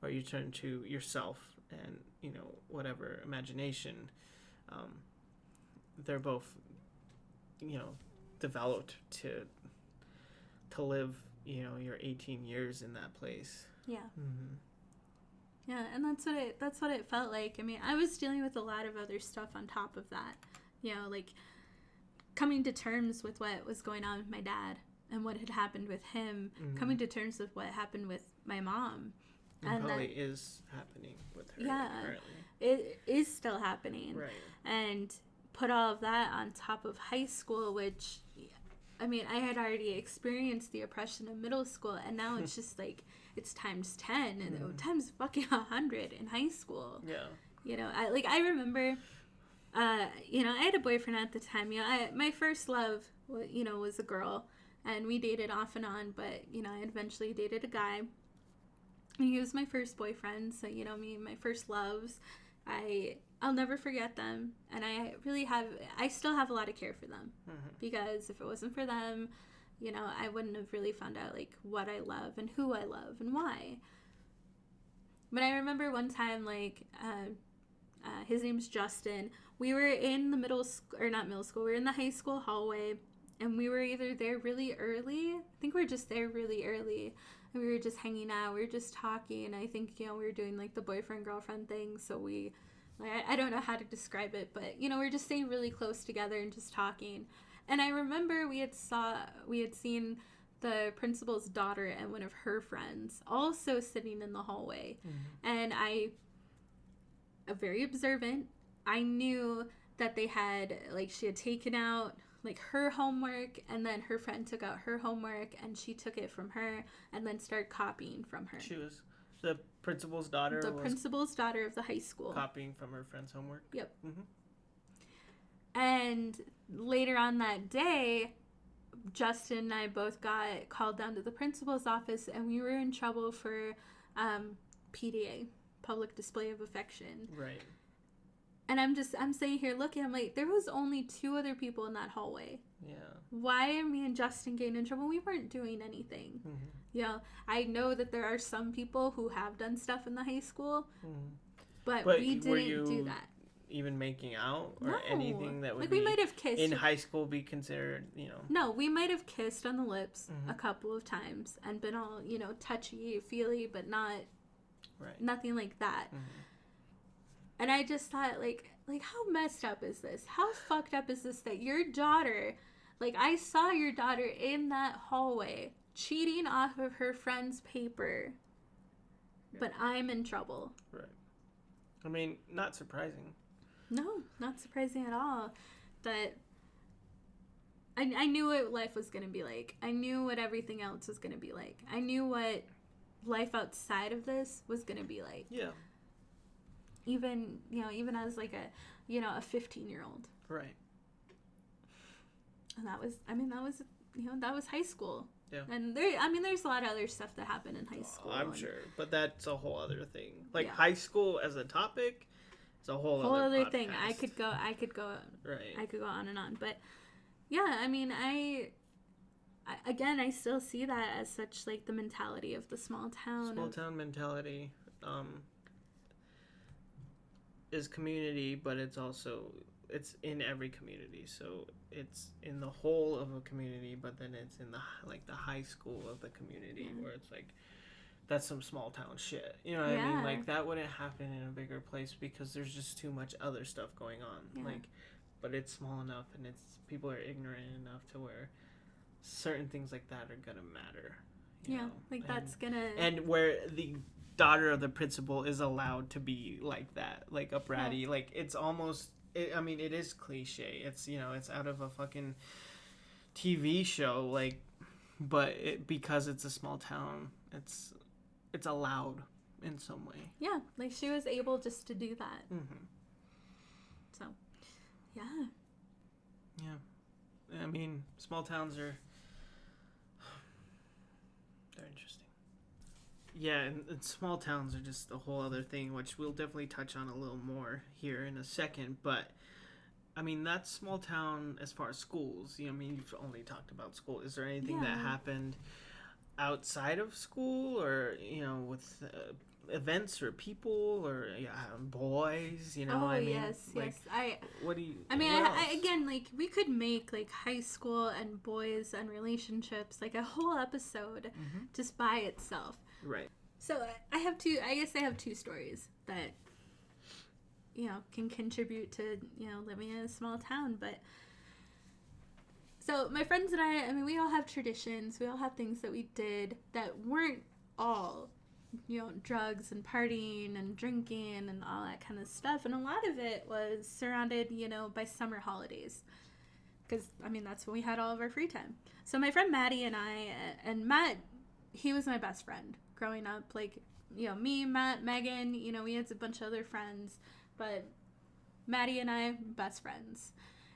or you turn to yourself and, you know, whatever, imagination. They're both, you know, developed to live, you know, your 18 years in that place. Yeah. Mm-hmm. Yeah, and that's what it felt like. I mean, I was dealing with a lot of other stuff on top of that. You know, like coming to terms with what was going on with my dad and what had happened with him, Mm-hmm. coming to terms with what happened with my mom. And probably is happening with her currently. It is still happening. Right. And put all of that on top of high school, which, I mean, I had already experienced the oppression of middle school, and now it's just like, it's times 10 and times fucking 100 in high school. Yeah. You know, I remember, you know, I had a boyfriend at the time. You know, my first love, you know, was a girl, and we dated off and on, but, you know, I eventually dated a guy. And he was my first boyfriend, so, you know, my first loves. I'll never forget them, and I still have a lot of care for them, because if it wasn't for them, you know, I wouldn't have really found out, like, what I love and who I love and why. But I remember one time, like, his name's Justin. We were in the we were in the high school hallway, and we were either there really early. I think we were just there really early, and we were just hanging out. We were just talking, and I think, you know, we were doing, like, the boyfriend-girlfriend thing, so we... I don't know how to describe it, but, you know, we were just staying really close together and just talking. And I remember we had seen the principal's daughter and one of her friends also sitting in the hallway. And very observant, I knew that they had, like, she had taken out, like, her homework, and then her friend took out her homework, and she took it from her, and then started copying from her. She was the principal's daughter. The principal's daughter of the high school. Copying from her friend's homework. Yep. Mm-hmm. And later on that day, Justin and I both got called down to the principal's office, and we were in trouble for PDA, public display of affection. Right. And I'm sitting here looking, I'm like, there was only 2 other people in that hallway. Yeah. Why are me and Justin getting in trouble? We weren't doing anything. Mm-hmm. You know, I know that there are some people who have done stuff in the high school, but we didn't do that. Even making out or anything that would we might have kissed in high school be considered, you know? No, we might have kissed on the lips a couple of times and been all, you know, touchy feely, but nothing like that. And I just thought, like how messed up is this? How fucked up is this that your daughter, like, I saw your daughter in that hallway cheating off of her friend's paper, but I'm in trouble. Right. I mean, not surprising. No, not surprising at all. That I knew what life was going to be like. I knew what everything else was going to be like. I knew what life outside of this was going to be like. Yeah. Even as like a 15-year-old. Right. And that was high school. Yeah. And there's a lot of other stuff that happened in high school. I'm sure, but that's a whole other thing. Like, high school as a topic is a whole other thing. I could go Right. I could go on and on, but yeah, I mean, I still see that as such, like, the mentality of the small town mentality is community, but it's in every community. So it's in the whole of a community, but then it's in the high school of the community, where it's like, that's some small town shit. You know what I mean? Like, that wouldn't happen in a bigger place because there's just too much other stuff going on. Yeah. Like, but it's small enough, and people are ignorant enough to where certain things like that are gonna matter. You know? Like, that's gonna... And where the daughter of the principal is allowed to be like that, like a bratty. Yeah. Like, it's almost... it is cliche. It's, you know, it's out of a fucking TV show, like, but because it's a small town, it's allowed in some way. Yeah, like she was able just to do that. Mm-hmm. So, yeah. Yeah. I mean, small towns are... they're interesting. Yeah, and small towns are just a whole other thing, which we'll definitely touch on a little more here in a second. But, I mean, that's small town as far as schools. I mean, you've only talked about school. Is there anything that happened outside of school, or, with events or people, or boys, Yes. What do you... I mean, what I else? again, like, we could make, like, high school and boys and relationships, like, a whole episode just by itself. Right. So, I have two stories that, can contribute to, living in a small town, but... So, my friends and I mean, we all have traditions, we all have things that we did that weren't all, drugs and partying and drinking and all that kind of stuff. And a lot of it was surrounded, by summer holidays. Because, I mean, that's when we had all of our free time. So my friend Maddie and Matt, he was my best friend growing up. Like, me, Matt, Megan, we had a bunch of other friends. But Maddie and I, best friends.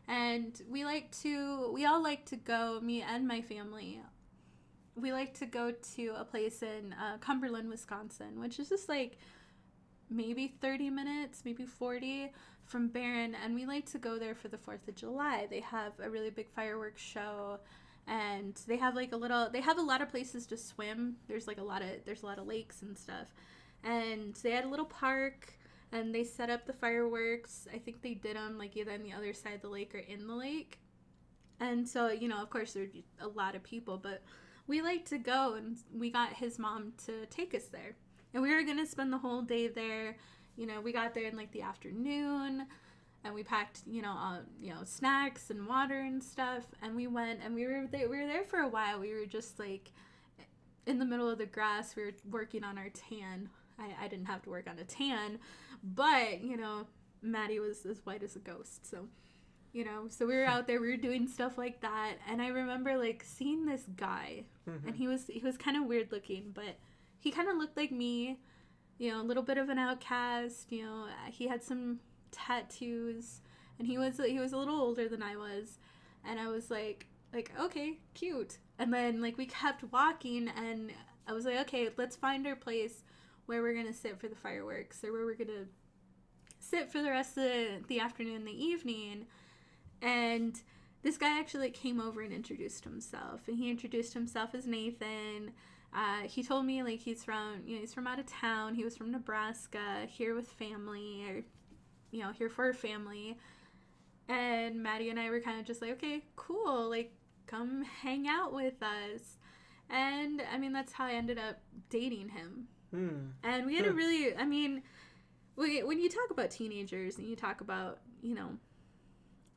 And we all like to go, me and my family, we like to go to a place in Cumberland, Wisconsin, which is just like maybe 30 minutes, maybe 40 from Barron. And we like to go there for the 4th of July. They have a really big fireworks show, and they have they have a lot of places to swim. There's a lot of lakes and stuff. And they had a little park, and they set up the fireworks. I think they did them either on the other side of the lake or in the lake. And so, of course there'd be a lot of people, but we like to go, and we got his mom to take us there. And we were going to spend the whole day there. We got there in the afternoon, and we packed, snacks and water and stuff. And we went, and we were there for a while. We were just in the middle of the grass. We were working on our tan. I didn't have to work on a tan, but, Maddie was as white as a ghost. So, so we were out there, we were doing stuff like that. And I remember seeing this guy, and he was kind of weird looking, but he kind of looked like me, a little bit of an outcast. He had some tattoos, and he was a little older than I was. And I was like, okay, cute. And then we kept walking, and I was like, okay, let's find our place where we're going to sit for the fireworks, or where we're going to sit for the rest of the afternoon, the evening. And this guy actually came over and introduced himself. And he introduced himself as Nathan. He told me he's from out of town. He was from Nebraska, here with family, or here for a family. And Maddie and I were kind of just okay, cool, come hang out with us. And I mean, that's how I ended up dating him. And we had a really, I mean, when you talk about teenagers and you talk about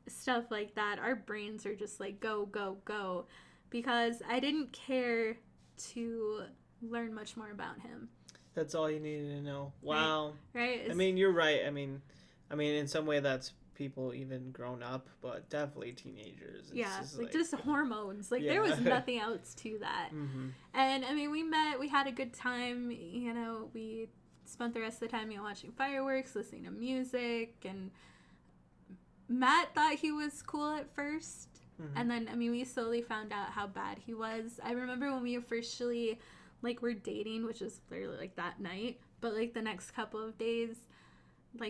stuff like that, our brains are just go, go, go, because I didn't care to learn much more about him. That's all you needed to know. Wow. Right? I mean, you're right. I mean, in some way that's people even grown up, but definitely teenagers. It's just hormones. There was nothing else to that. And I mean, we had a good time. We spent the rest of the time watching fireworks, listening to music, and Matt thought he was cool at first. And then, I mean, we slowly found out how bad he was. I remember when we officially, were dating, which was literally, that night. But, the next couple of days,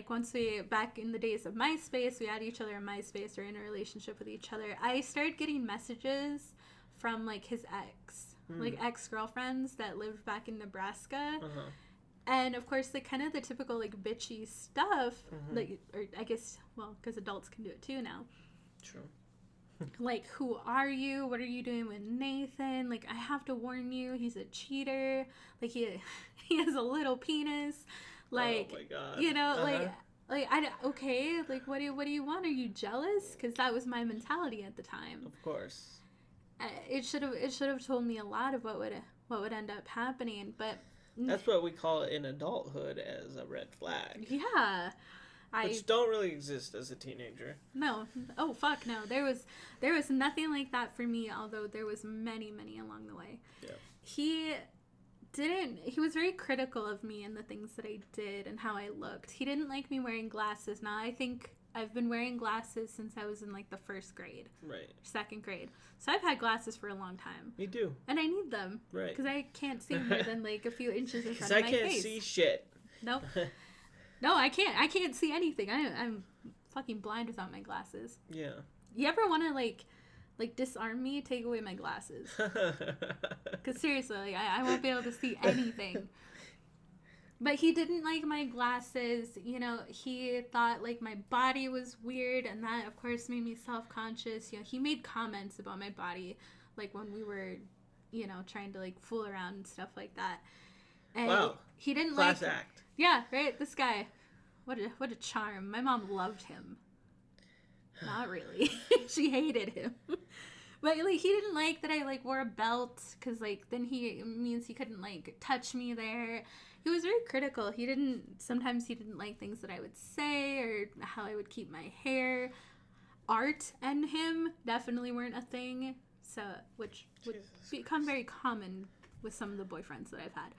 once back in the days of MySpace, we had each other in MySpace, or in a relationship with each other, I started getting messages from, his ex. Ex-girlfriends that lived back in Nebraska. And, of course, kind of the typical, bitchy stuff, or I guess, well, because adults can do it too now. True. Who are you? What are you doing with Nathan? I have to warn you, he's a cheater. He has a little penis. Oh my God. Okay, what do you want? Are you jealous? Because that was my mentality at the time. Of course. It should have told me a lot of what would end up happening, but that's what we call it in adulthood as a red flag. Yeah. Which don't really exist as a teenager. No. Oh, fuck no. There was nothing like that for me, although there was many along the way. Yeah. He was very critical of me and the things that I did and how I looked. He didn't like me wearing glasses. Now, I think I've been wearing glasses since I was in like the first grade. Right. Second grade. So I've had glasses for a long time. Me too. And I need them. Right. Because I can't see more than like a few inches in front of my face. Because I can't see shit. Nope. No, I can't. I can't see anything. I'm fucking blind without my glasses. Yeah. You ever want to like disarm me? Take away my glasses. Because seriously, like, I won't be able to see anything. But he didn't like my glasses. You know, he thought like my body was weird, and that of course made me self-conscious. You know, he made comments about my body, like when we were, you know, trying to like fool around and stuff like that. And wow. He didn't Class like. act. Yeah, right. This guy, what a charm. My mom loved him. Not really. She hated him. But like he didn't like that I like wore a belt, because like then it means he couldn't like touch me there. He was very critical. Sometimes he didn't like things that I would say or how I would keep my hair. Art and him definitely weren't a thing, so which would become very common with some of the boyfriends that I've had.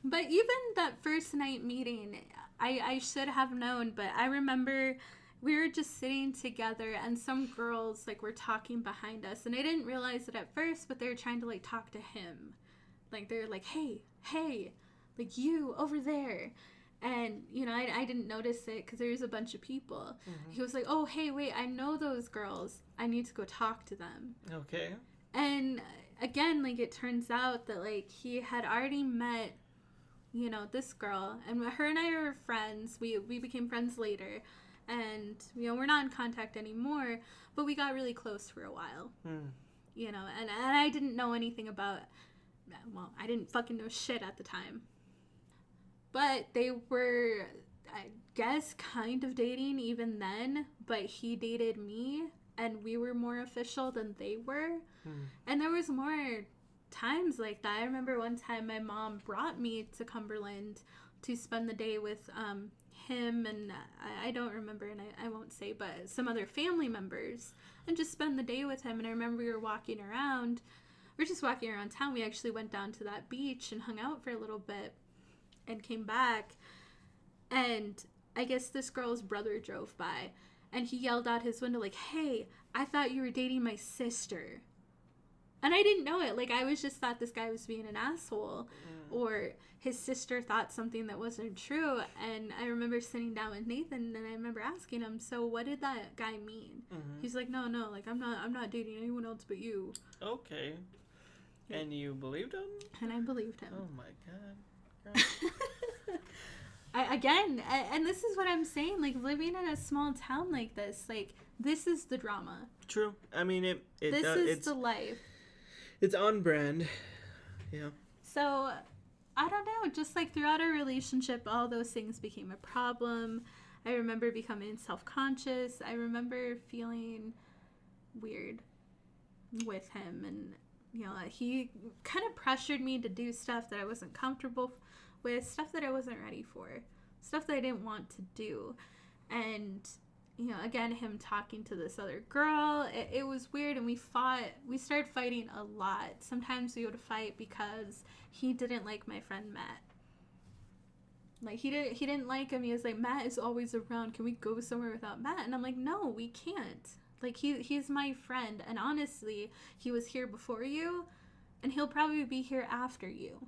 But even that first night meeting, I should have known, but I remember we were just sitting together and some girls like were talking behind us, and I didn't realize it at first, but they were trying to like talk to him. Like they're like, hey, like you over there. And, you know, I didn't notice it because there was a bunch of people. Mm-hmm. He was like, oh, hey, wait, I know those girls. I need to go talk to them. Okay. And again, like it turns out that like he had already met, you know, this girl, and her and I were friends. We became friends later, and you know, we're not in contact anymore, but we got really close for a while. You know, and I didn't know anything about, well, I didn't fucking know shit at the time, but they were, I guess, kind of dating even then. But he dated me, and we were more official than they were. And there was more times like that. I remember one time my mom brought me to Cumberland to spend the day with him, and I don't remember, and I won't say, but some other family members, and just spend the day with him. And I remember we were just walking around town. We actually went down to that beach and hung out for a little bit and came back, and I guess this girl's brother drove by, and he yelled out his window like, hey, I thought you were dating my sister. And I didn't know it. Like, I was just thought this guy was being an asshole. Or his sister thought something that wasn't true. And I remember sitting down with Nathan, and I remember asking him, so what did that guy mean? He's like, no, like, I'm not dating anyone else but you. Okay. And you believed him? And I believed him. Oh, my God. And this is what I'm saying. Like, living in a small town like this, like, this is the drama. True. I mean, it's the life. It's on brand. Yeah. So, I don't know. Just like throughout our relationship, all those things became a problem. I remember becoming self-conscious. I remember feeling weird with him. And, you know, he kind of pressured me to do stuff that I wasn't comfortable with, stuff that I wasn't ready for, stuff that I didn't want to do. And, you know, again, him talking to this other girl, it was weird, and we started fighting a lot. Sometimes we would fight because he didn't like my friend Matt. Like, he didn't like him. He was like, Matt is always around. Can we go somewhere without Matt? And I'm like, no, we can't. Like, he's my friend, and honestly, he was here before you, and he'll probably be here after you.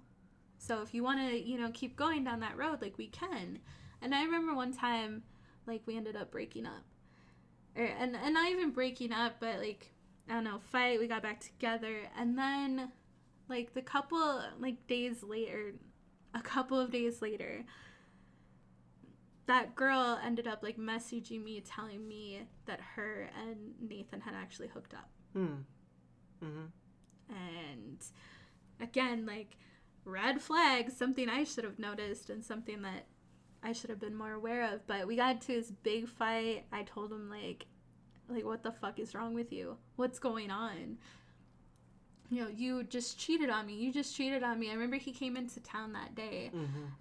So if you want to, you know, keep going down that road, like, we can. And I remember one time, like, we ended up breaking up. And not even breaking up, but, like, I don't know, fight. We got back together. And then, like, a couple of days later, that girl ended up, like, messaging me, telling me that her and Nathan had actually hooked up. And, again, like, red flags, something I should have noticed and something that I should have been more aware of. But we got into this big fight. I told him, like, what the fuck is wrong with you? What's going on? you just cheated on me. You just cheated on me. I remember he came into town that day,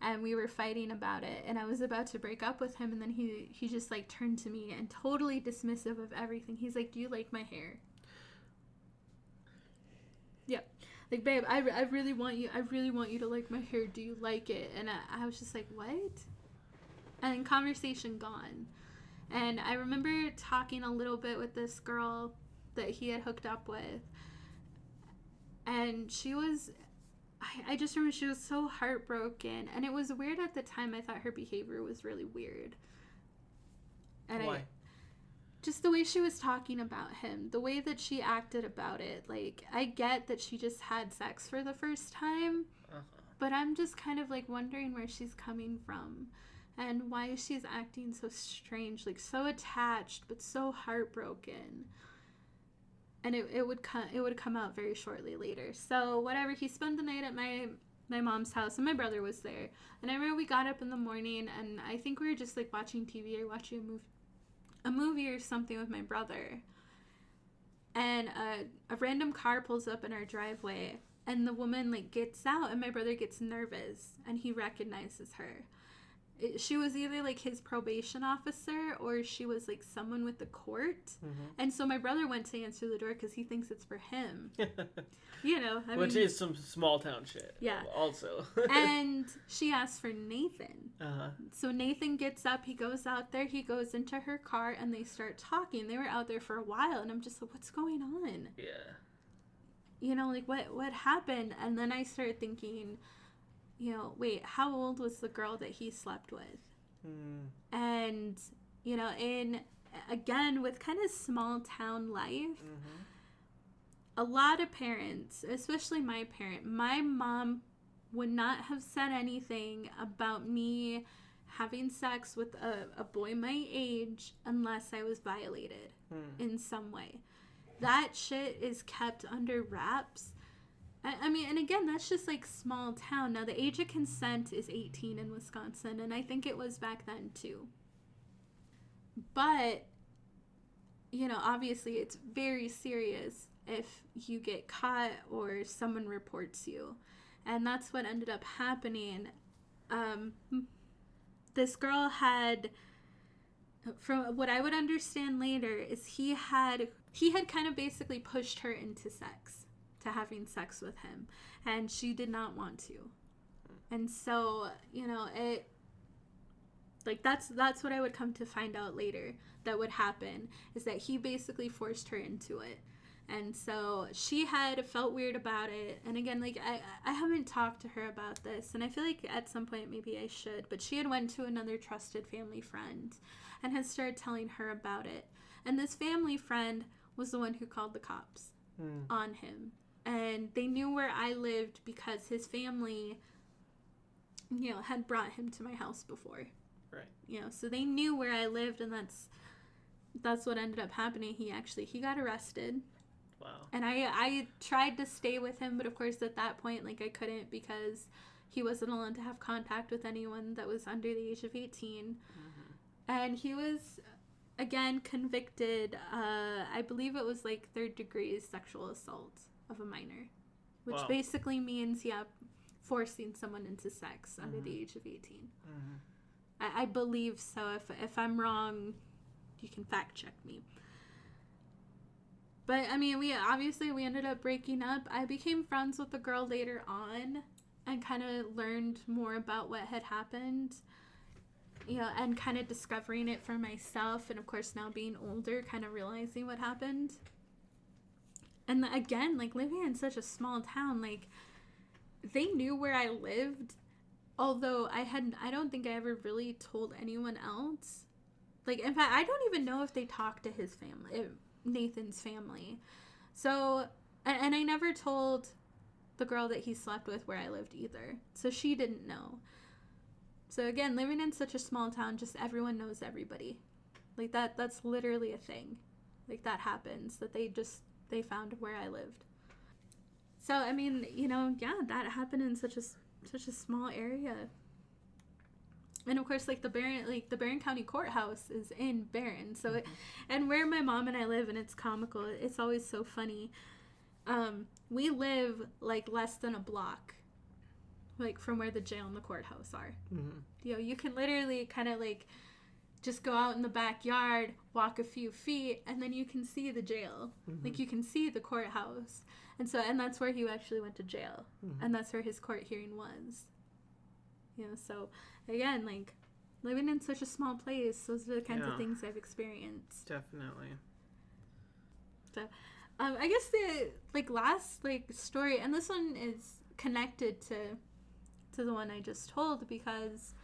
and we were fighting about it, and I was about to break up with him, and then he just, like, turned to me and totally dismissive of everything. He's like, do you like my hair? Yeah. Like, babe, I really want you to like my hair. Do you like it? And I was just like, what? And then conversation gone. And I remember talking a little bit with this girl that he had hooked up with. And she was, I just remember she was so heartbroken. And it was weird at the time. I thought her behavior was really weird. And Why? just the way she was talking about him, the way that she acted about it. Like, I get that she just had sex for the first time, but I'm just kind of, like, wondering where she's coming from and why she's acting so strange, like, so attached, but so heartbroken. And it would come out very shortly later. So, whatever, he spent the night at my mom's house, and my brother was there. And I remember we got up in the morning, and I think we were just, like, watching TV or watching a movie or something with my brother, and a random car pulls up in our driveway, and the woman, like, gets out, and my brother gets nervous, and he recognizes her. She was either, like, his probation officer, or she was, like, someone with the court. And so my brother went to answer the door because he thinks it's for him. Which is some small town shit. Yeah. Also. And she asked for Nathan. So Nathan gets up, he goes out there, he goes into her car, and they start talking. They were out there for a while, and I'm just like, what's going on? Yeah. Like, what happened? And then I started thinking, wait, how old was the girl that he slept with? And, again, with kind of small town life, a lot of parents, especially my parent, my mom would not have said anything about me having sex with a boy my age unless I was violated in some way. That shit is kept under wraps. I mean, and again, that's just, like, small town. Now, the age of consent is 18 in Wisconsin, and I think it was back then, too. But, obviously, it's very serious if you get caught or someone reports you. And that's what ended up happening. This girl had, from what I would understand later, is he had kind of basically pushed her into sex, to having sex with him, and she did not want to. And so, it, like, that's what I would come to find out later that would happen, is that he basically forced her into it. And so she had felt weird about it. And again, like, I haven't talked to her about this, and I feel like at some point maybe I should, but she had went to another trusted family friend and had started telling her about it. And this family friend was the one who called the cops on him. And they knew where I lived because his family, had brought him to my house before. Right. So they knew where I lived, and that's what ended up happening. He got arrested. Wow. And I tried to stay with him, but of course at that point, like, I couldn't because he wasn't allowed to have contact with anyone that was under the age of 18. And he was, again, convicted, I believe it was, like, 3rd degree sexual assault of a minor, which basically means, forcing someone into sex under the age of 18. I believe so. If I'm wrong, you can fact check me. But, I mean, we ended up breaking up. I became friends with the girl later on and kind of learned more about what had happened, and kind of discovering it for myself. And, of course, now being older, kind of realizing what happened. And, again, like, living in such a small town, like, they knew where I lived, although I don't think I ever really told anyone else. Like, in fact, I don't even know if they talked to his family, Nathan's family. So, and I never told the girl that he slept with where I lived either. So she didn't know. So again, living in such a small town, just everyone knows everybody. Like, that's literally a thing. Like, that happens, that they found where I lived. So, I mean, that happened in such a small area. And of course, like, the Barron County Courthouse is in Barron. So, and where my mom and I live, and it's comical. It's always so funny. We live like less than a block, like from where the jail and the courthouse are. Mm-hmm. You know, you can literally kind of like just go out in the backyard, walk a few feet, and then you can see the jail. Mm-hmm. Like you can see the courthouse. And that's where he actually went to jail. Mm-hmm. And that's where his court hearing was. You know, so again, like living in such a small place, those are the kinds of things I've experienced. Definitely. So, I guess the like last like story, and this one is connected to the one I just told, because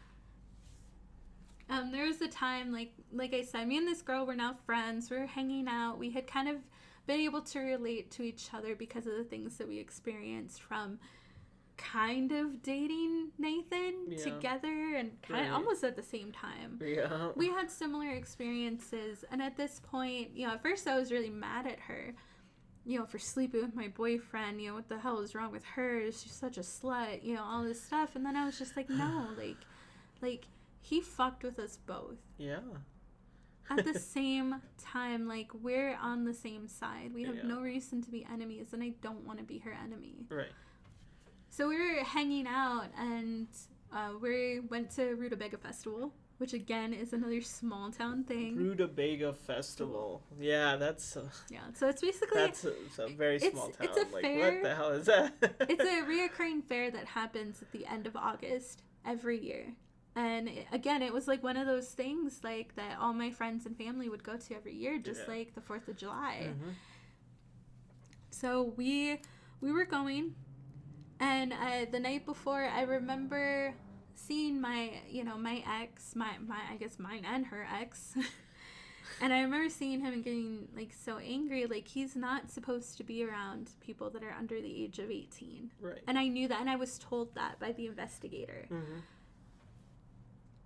there was a time like I said, me and this girl were now friends. We were hanging out. We had kind of been able to relate to each other because of the things that we experienced from kind of dating Nathan together, and kind of almost at the same time. Yeah. We had similar experiences, and at this point, you know, at first I was really mad at her, you know, for sleeping with my boyfriend. You know, what the hell is wrong with her? She's such a slut, you know, all this stuff. And then I was just like, no, like he fucked with us both. Yeah. At the same time, like, we're on the same side. We have no reason to be enemies, and I don't want to be her enemy. Right. So we were hanging out, and we went to Rutabaga Festival, which again is another small town thing. Rutabaga Festival. Yeah, that's yeah. So it's basically that's a very small town. It's a like, fair. what the hell is that? It's a reoccurring fair that happens at the end of August every year. And again, it was like one of those things like that all my friends and family would go to every year, just like the 4th of July. Mm-hmm. So we were going, and the night before, I remember seeing my ex, I guess mine and her ex, and I remember seeing him and getting like so angry. Like, he's not supposed to be around people that are under the age of 18. Right. And I knew that, and I was told that by the investigator. Mm-hmm.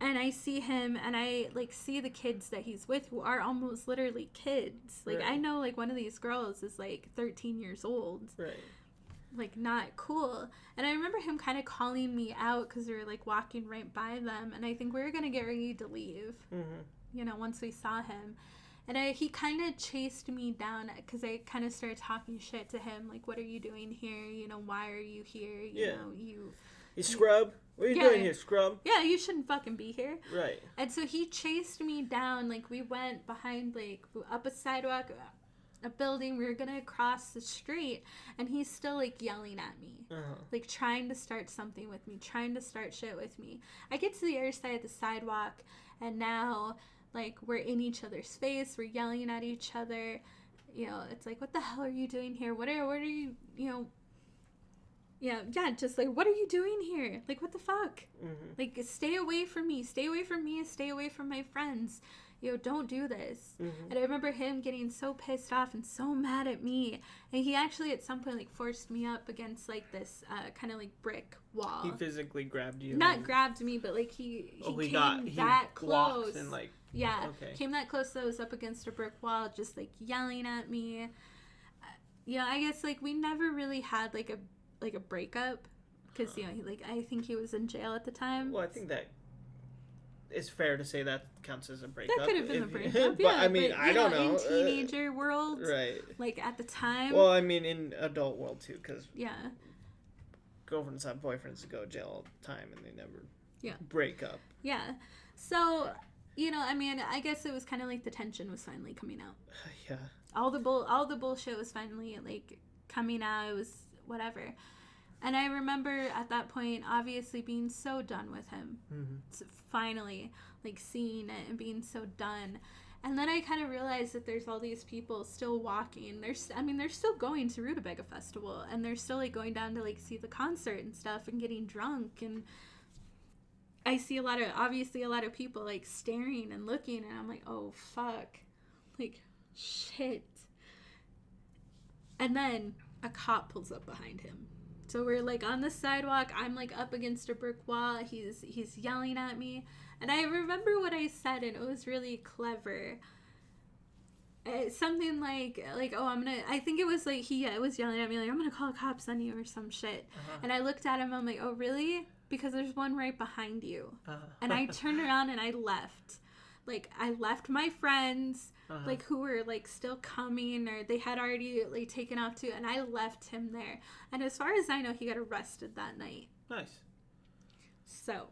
And I see him, and I, like, see the kids that he's with, who are almost literally kids. Like, Right. I know, like, one of these girls is, like, 13 years old. Right. Like, not cool. And I remember him kind of calling me out because we were, like, walking right by them. And I think we were going to get ready to leave, Mm-hmm. you know, once we saw him. And he kind of chased me down because I kind of started talking shit to him. Like, what are you doing here? You know, why are you here? You know, You scrub? What are you doing here, scrub? Yeah, you shouldn't fucking be here. Right. And so he chased me down. Like, we went behind, like, up a sidewalk, a building. We were going to cross the street. And he's still, like, yelling at me. Uh-huh. Like, trying to start something with me. Trying to start shit with me. I get to the other side of the sidewalk. And now, like, we're in each other's face. We're yelling at each other. You know, it's like, what the hell are you doing here? What are you, you know... Yeah, just like, what are you doing here? Like, what the fuck? Mm-hmm. Like, stay away from me. Stay away from me. Stay away from my friends. You know, don't do this. Mm-hmm. And I remember him getting so pissed off and so mad at me. And he actually, at some point, like, forced me up against, like, this kind of, like, brick wall. He physically grabbed you. Not grabbed me, but, like, he came that close. And, like, yeah, okay. Came that close that I was up against a brick wall, just, like, yelling at me. Yeah, I guess, like, we never really had, like a breakup, because you know, I think he was in jail at the time. Well, I think that it's fair to say that counts as a breakup. That could have been a breakup, but I mean, I don't know. In teenager world, right? Like, at the time. Well, I mean, in adult world too, because yeah, girlfriends have boyfriends that go to jail all the time, and they never break up. Yeah, so you know, I mean, I guess it was kind of like the tension was finally coming out. Yeah. All the bullshit was finally like coming out. It was whatever. And I remember at that point, obviously being so done with him. Mm-hmm. So finally, like, seeing it and being so done. And then I kind of realized that there's all these people still walking. They're still going to Rutabaga Festival. And they're still, like, going down to, like, see the concert and stuff and getting drunk. And I see a lot of people, like, staring and looking. And I'm like, oh, fuck. Like, shit. And then a cop pulls up behind him. So we're, like, on the sidewalk. I'm, like, up against a brick wall. He's yelling at me. And I remember what I said, and it was really clever. Something like, oh, I think it was, like, he was yelling at me, like, I'm gonna call the cops on you or some shit. Uh-huh. And I looked at him, I'm like, oh, really? Because there's one right behind you. Uh-huh. And I turned around and I left. Like, I left my friends, Uh-huh. like, who were, like, still coming, or they had already, like, taken off too, and I left him there. And as far as I know, he got arrested that night. Nice. So,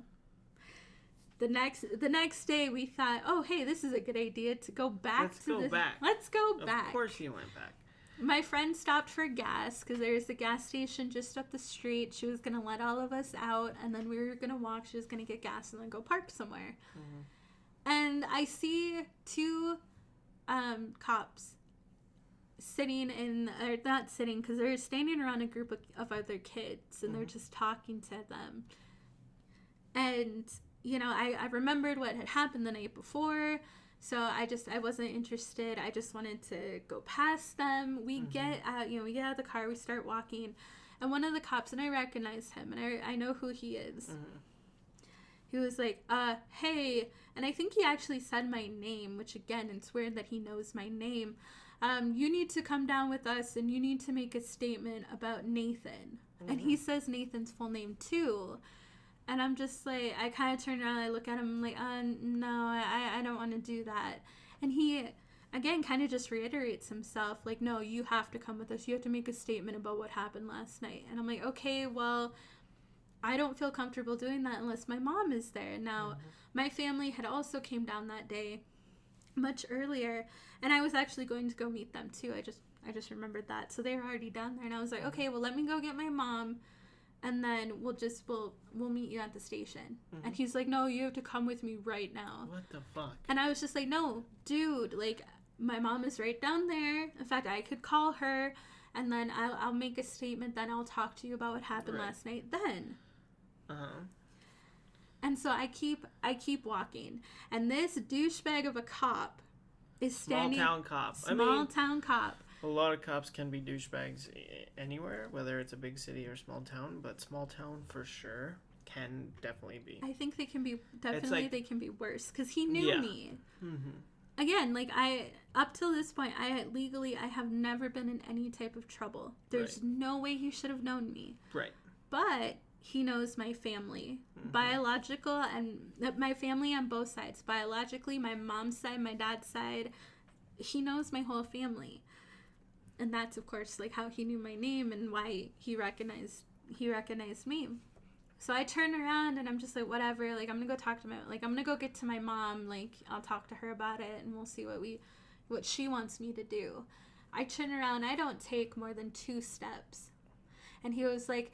the next day, we thought, oh, hey, this is a good idea to go back Let's go back. Let's go back. Of course you went back. My friend stopped for gas because there's a gas station just up the street. She was going to let all of us out, and then we were going to walk. She was going to get gas and then go park somewhere. Mm-hmm. And I see two cops sitting or not sitting, because they're standing around a group of other kids, and they're just talking to them. And, you know, I remembered what had happened the night before. So I wasn't interested. I just wanted to go past them. We get out, we get out of the car, we start walking, and one of the cops, and I recognize him, and I know who he is. Mm-hmm. He was like, hey, and I think he actually said my name, which again, it's weird that he knows my name. You need to come down with us, and you need to make a statement about Nathan. Mm-hmm. And he says Nathan's full name too. And I'm just like, I kind of turn around, I look at him, I'm like, no, I don't want to do that. And he, again, kind of just reiterates himself, like, no, you have to come with us. You have to make a statement about what happened last night. And I'm like, okay, well, I don't feel comfortable doing that unless my mom is there. Now, my family had also came down that day much earlier, and I was actually going to go meet them too. I just remembered that. So they were already down there, and I was like, okay, well, let me go get my mom. And then we'll meet you at the station. Mm-hmm. And he's like, no, you have to come with me right now. What the fuck? And I was just like, no, dude, like, my mom is right down there. In fact, I could call her, and then I'll make a statement, then I'll talk to you about what happened last night then. Uh-huh. And so I keep walking. And this douchebag of a cop is standing... Small town cop. A lot of cops can be douchebags anywhere, whether it's a big city or small town, but small town for sure can definitely be. I think they can be, they can be worse, because he knew me. Mm-hmm. Again, like, up till this point, I have never been in any type of trouble. There's no way he should have known me. Right. But he knows my family. Biological, and my family on both sides. Biologically, my mom's side, my dad's side, he knows my whole family. And that's, of course, like, how he knew my name and why he recognized me. So I turn around and I'm just like, whatever, like, I'm gonna go talk to I'm gonna go get to my mom, like, I'll talk to her about it, and we'll see what she wants me to do. I turn around, I don't take more than 2 steps. And he was like,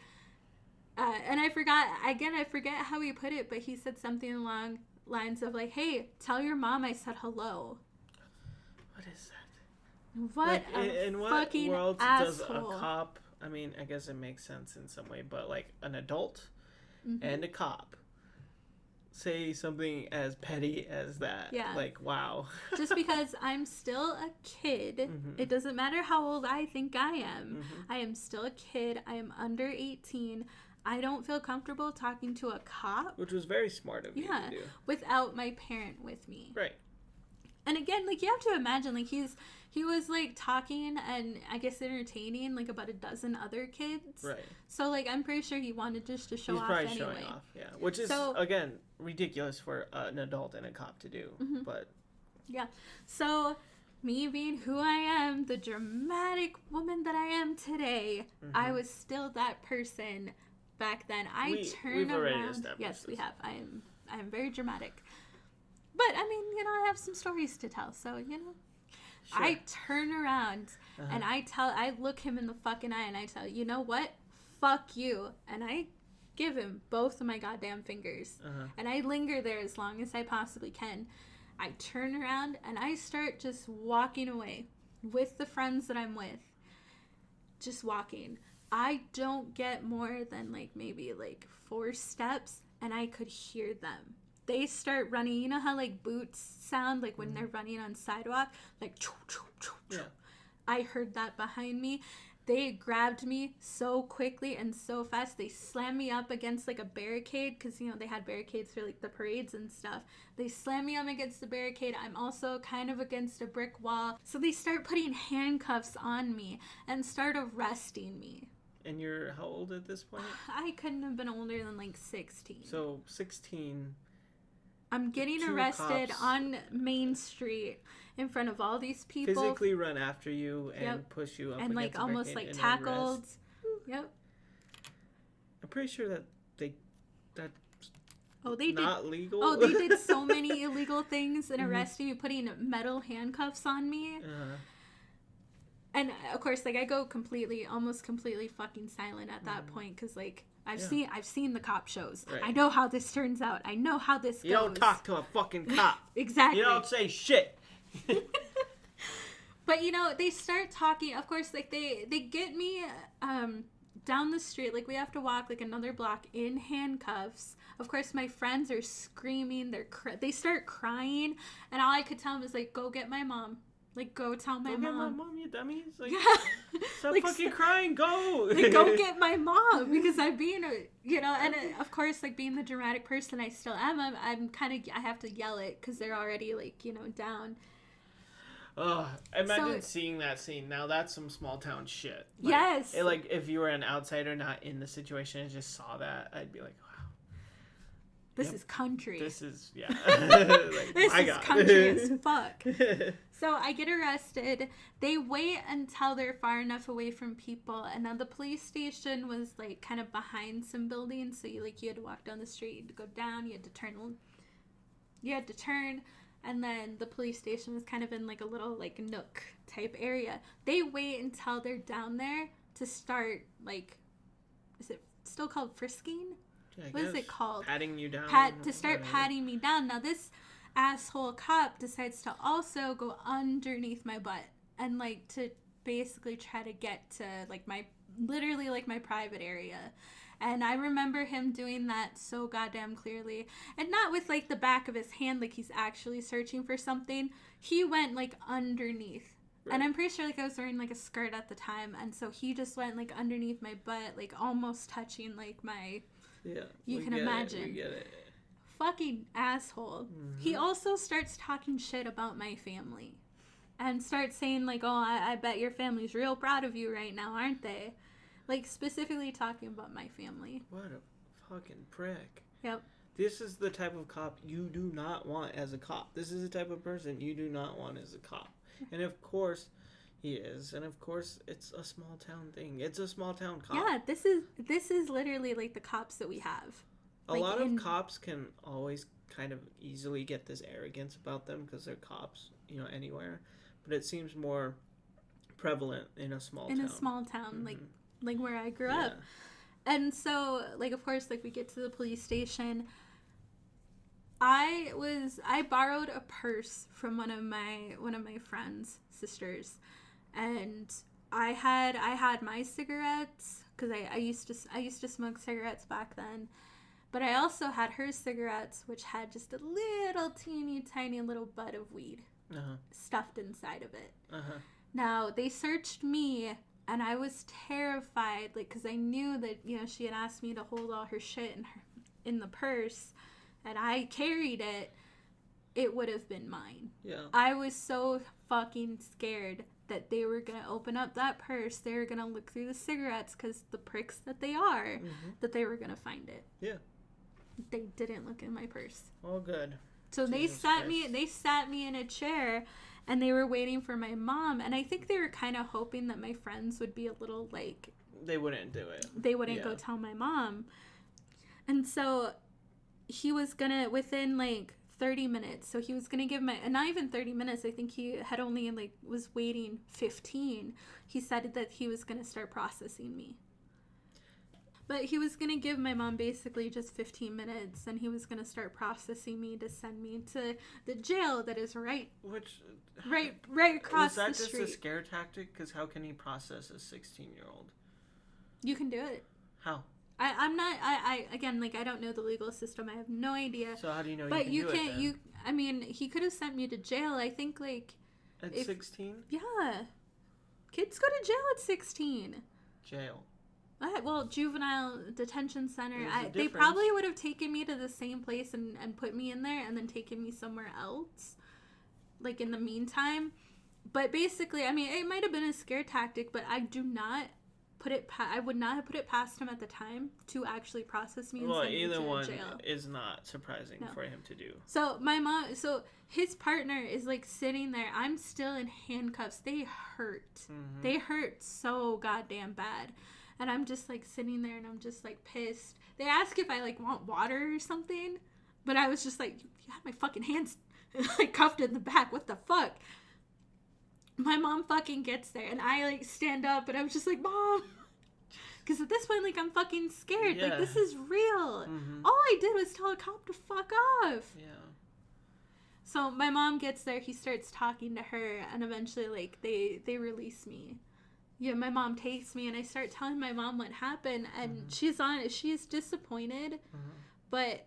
and I forget how he put it, but he said something along lines of, like, hey, tell your mom I said hello. What is that? What in what fucking world asshole. does a cop, I mean, I guess it makes sense in some way, but, like, an adult and a cop say something as petty as that? Yeah. Like, wow. Just because I'm still a kid, it doesn't matter how old I think I am. I am still a kid. I am under 18. I don't feel comfortable talking to a cop. Which was very smart of you to do. Without my parent with me. Right. And again, like, you have to imagine, like, he was, like, talking and, I guess, entertaining, like, about a dozen other kids. Right. So, like, I'm pretty sure he wanted just to show off anyway. He's probably showing off, yeah. Which is, again, ridiculous for an adult and a cop to do. But... yeah. So, me being who I am, the dramatic woman that I am today, I was still that person back then. We've already established Yes, this. We have. I am very dramatic. But, I mean, I have some stories to tell, so, Sure. I turn around and I look him in the fucking eye and I tell, you know what? Fuck you. And I give him both of my goddamn fingers. And I linger there as long as I possibly can. I turn around and I start just walking away with the friends that I'm with. Just walking. I don't get more than, like, maybe, like, 4 steps and I could hear them. They start running. You know how, like, boots sound, like, when they're running on sidewalk? Like, choo, choo, choo, choo. Yeah. I heard that behind me. They grabbed me so quickly and so fast. They slammed me up against, like, a barricade because, they had barricades for, like, the parades and stuff. They slammed me up against the barricade. I'm also kind of against a brick wall. So they start putting handcuffs on me and start arresting me. And you're how old at this point? I couldn't have been older than, like, 16. So, 16... I'm getting 2 arrested cops on Main Street in front of all these people. physically run after you and Yep. push you up And against like a almost barricade like and tackled. arrest. Yep. I'm pretty sure that's Oh, they did. not legal. Oh, they did so many illegal things and arresting me, putting metal handcuffs on me. And of course, like I go almost completely fucking silent at that point because like I've seen the cop shows. Right. I know how this turns out. I know how this goes. You don't talk to a fucking cop. Exactly. You don't say shit. But you know, they start talking. Of course, like they get me down the street. Like we have to walk like another block in handcuffs. Of course, my friends are screaming. They start crying, and all I could tell them was like, "Go get my mom. Like go tell my Go mom." get my mom, you dummies. Like, Yeah. stop Like, fucking crying. Go. Like go get my mom because I'm being and of course like being the dramatic person I still am. I'm kind of I have to yell it because they're already like down. Oh, imagine seeing that scene. Now that's some small town shit. Like, Yes. Like if you were an outsider not in the situation and just saw that, I'd be like, wow. This is country. This is like, This my is God. country as fuck. So I get arrested. They wait until they're far enough away from people, and now the police station was like kind of behind some buildings. So you had to walk down the street, you had to go down, you had to turn, and then the police station was kind of in like a little like nook type area. They wait until they're down there to start like, is it still called frisking? What is it called? Patting you down. To start patting me down. Now this asshole cop decides to also go underneath my butt and like to basically try to get to like my private area. And I remember him doing that so goddamn clearly. And not with like the back of his hand like he's actually searching for something. He went like underneath. Right. And I'm pretty sure like I was wearing like a skirt at the time, and so he just went like underneath my butt, like almost touching like my you can imagine. We get it. Fucking asshole. Mm-hmm. He also starts talking shit about my family. And starts saying like, oh, I bet your family's real proud of you right now, aren't they? Like specifically talking about my family. What a fucking prick. Yep. This is the type of cop you do not want as a cop. This is the type of person you do not want as a cop. And of course he is, and of course it's a small town thing. It's a small town cop. Yeah, this is literally like the cops that we have. A lot of cops can always kind of easily get this arrogance about them because they're cops, anywhere. But it seems more prevalent in a small town. In a small town, mm-hmm. like where I grew up. And so, like, of course, like we get to the police station. I borrowed a purse from one of my friends' sisters, and I had my cigarettes because I used to smoke cigarettes back then, but I also had her cigarettes, which had just a little teeny tiny little bud of weed stuffed inside of it. Now they searched me, and I was terrified, like, because I knew that she had asked me to hold all her shit in the purse. And I carried it, it would have been mine. Yeah. I was so fucking scared that they were going to open up that purse. They were going to look through the cigarettes because the pricks that they are, that they were going to find it. Yeah. They didn't look in my purse. Oh, good. So they sat me in a chair, and they were waiting for my mom. And I think they were kind of hoping that my friends would be a little like... They wouldn't do it. They wouldn't go tell my mom. And so... he was gonna, within like 30 minutes, so he was gonna give not even 30 minutes, I think he had only like was waiting 15. He said that he was gonna start processing me, but he was gonna give my mom basically just 15 minutes, and he was gonna start processing me to send me to the jail that is right across the street. Was that just a scare tactic? Because how can he process a 16-year-old? You can do it. How? I'm not. I again, like, I don't know the legal system. I have no idea. So how do you know? But you can do it, I mean, he could have sent me to jail. I think like at 16. Yeah, kids go to jail at 16. Jail. Well, juvenile detention center. They probably would have taken me to the same place and put me in there, and then taken me somewhere else, like in the meantime. But basically, I mean, it might have been a scare tactic, but I do not I would not have put it past him at the time to actually process me and Well, send me either to one jail. is not surprising No. for him to do. So his partner is like sitting there. I'm still in handcuffs. They hurt. Mm-hmm. They hurt so goddamn bad. And I'm just like sitting there and I'm just like pissed. They ask if I like want water or something, but I was just like, you had my fucking hands like cuffed in the back. What the fuck? My mom fucking gets there and I like stand up and I'm just like, Mom. Because at this point, like, I'm fucking scared. Yeah. Like, this is real. Mm-hmm. All I did was tell a cop to fuck off. Yeah. So my mom gets there, he starts talking to her, and eventually, like, they release me. Yeah, my mom takes me, and I start telling my mom what happened, and she's disappointed, but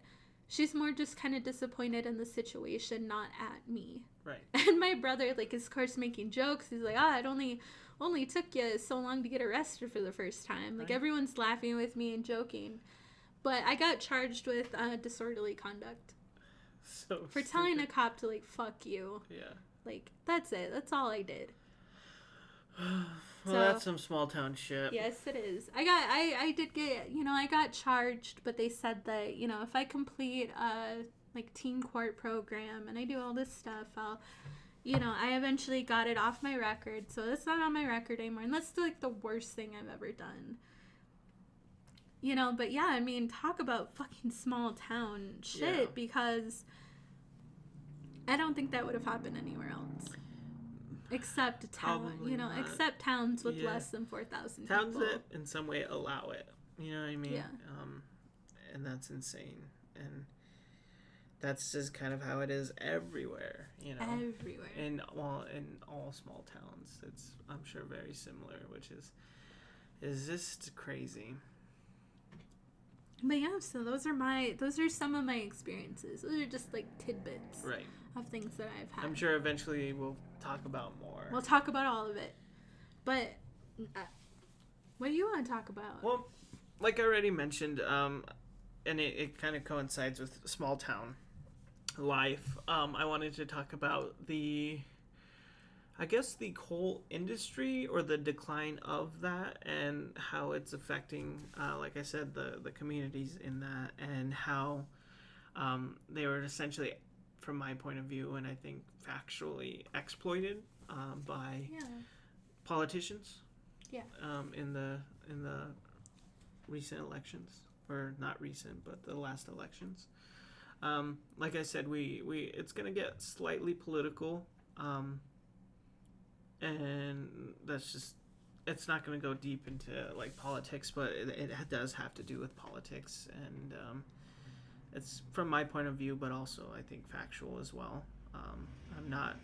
she's more just kind of disappointed in the situation, not at me. Right. And my brother, like, is of course making jokes. He's like, it only took you so long to get arrested for the first time. Like, Right. everyone's laughing with me and joking. But I got charged with disorderly conduct. So For telling a cop to, like, fuck you. Yeah. Like, that's it. That's all I did. Well, So- that's some small town shit. Yes, it is. I did get, I got charged, but they said that, if I complete a, like, teen court program and I do all this stuff, I'll, I eventually got it off my record. So it's not on my record anymore. And that's, like, the worst thing I've ever done. But yeah, I mean, talk about fucking small town shit, Yeah. because I don't think that would have happened anywhere else. Except a town, Probably not. except towns with Yeah. less than 4,000 Towns people. that in some way allow it. You know what I mean? Yeah. And that's insane. And that's just kind of how it is everywhere, Everywhere. in all small towns. It's, I'm sure, very similar, which is just crazy. But yeah, so those are some of my experiences. Those are just like tidbits Right. of things that I've had. I'm sure eventually we'll talk about more. We'll talk about all of it. But what do you want to talk about? Well, like I already mentioned, and it kind of coincides with small town life. I wanted to talk about the coal industry, or the decline of that, and how it's affecting, like I said, the communities in that, and how they were essentially, from my point of view, and I think factually, exploited by Yeah. politicians. Yeah. In the recent elections, or not recent, but the last elections. Like I said, we it's gonna get slightly political, and that's just, it's not gonna go deep into like politics, but it does have to do with politics, and it's from my point of view, but also I think factual as well. I'm not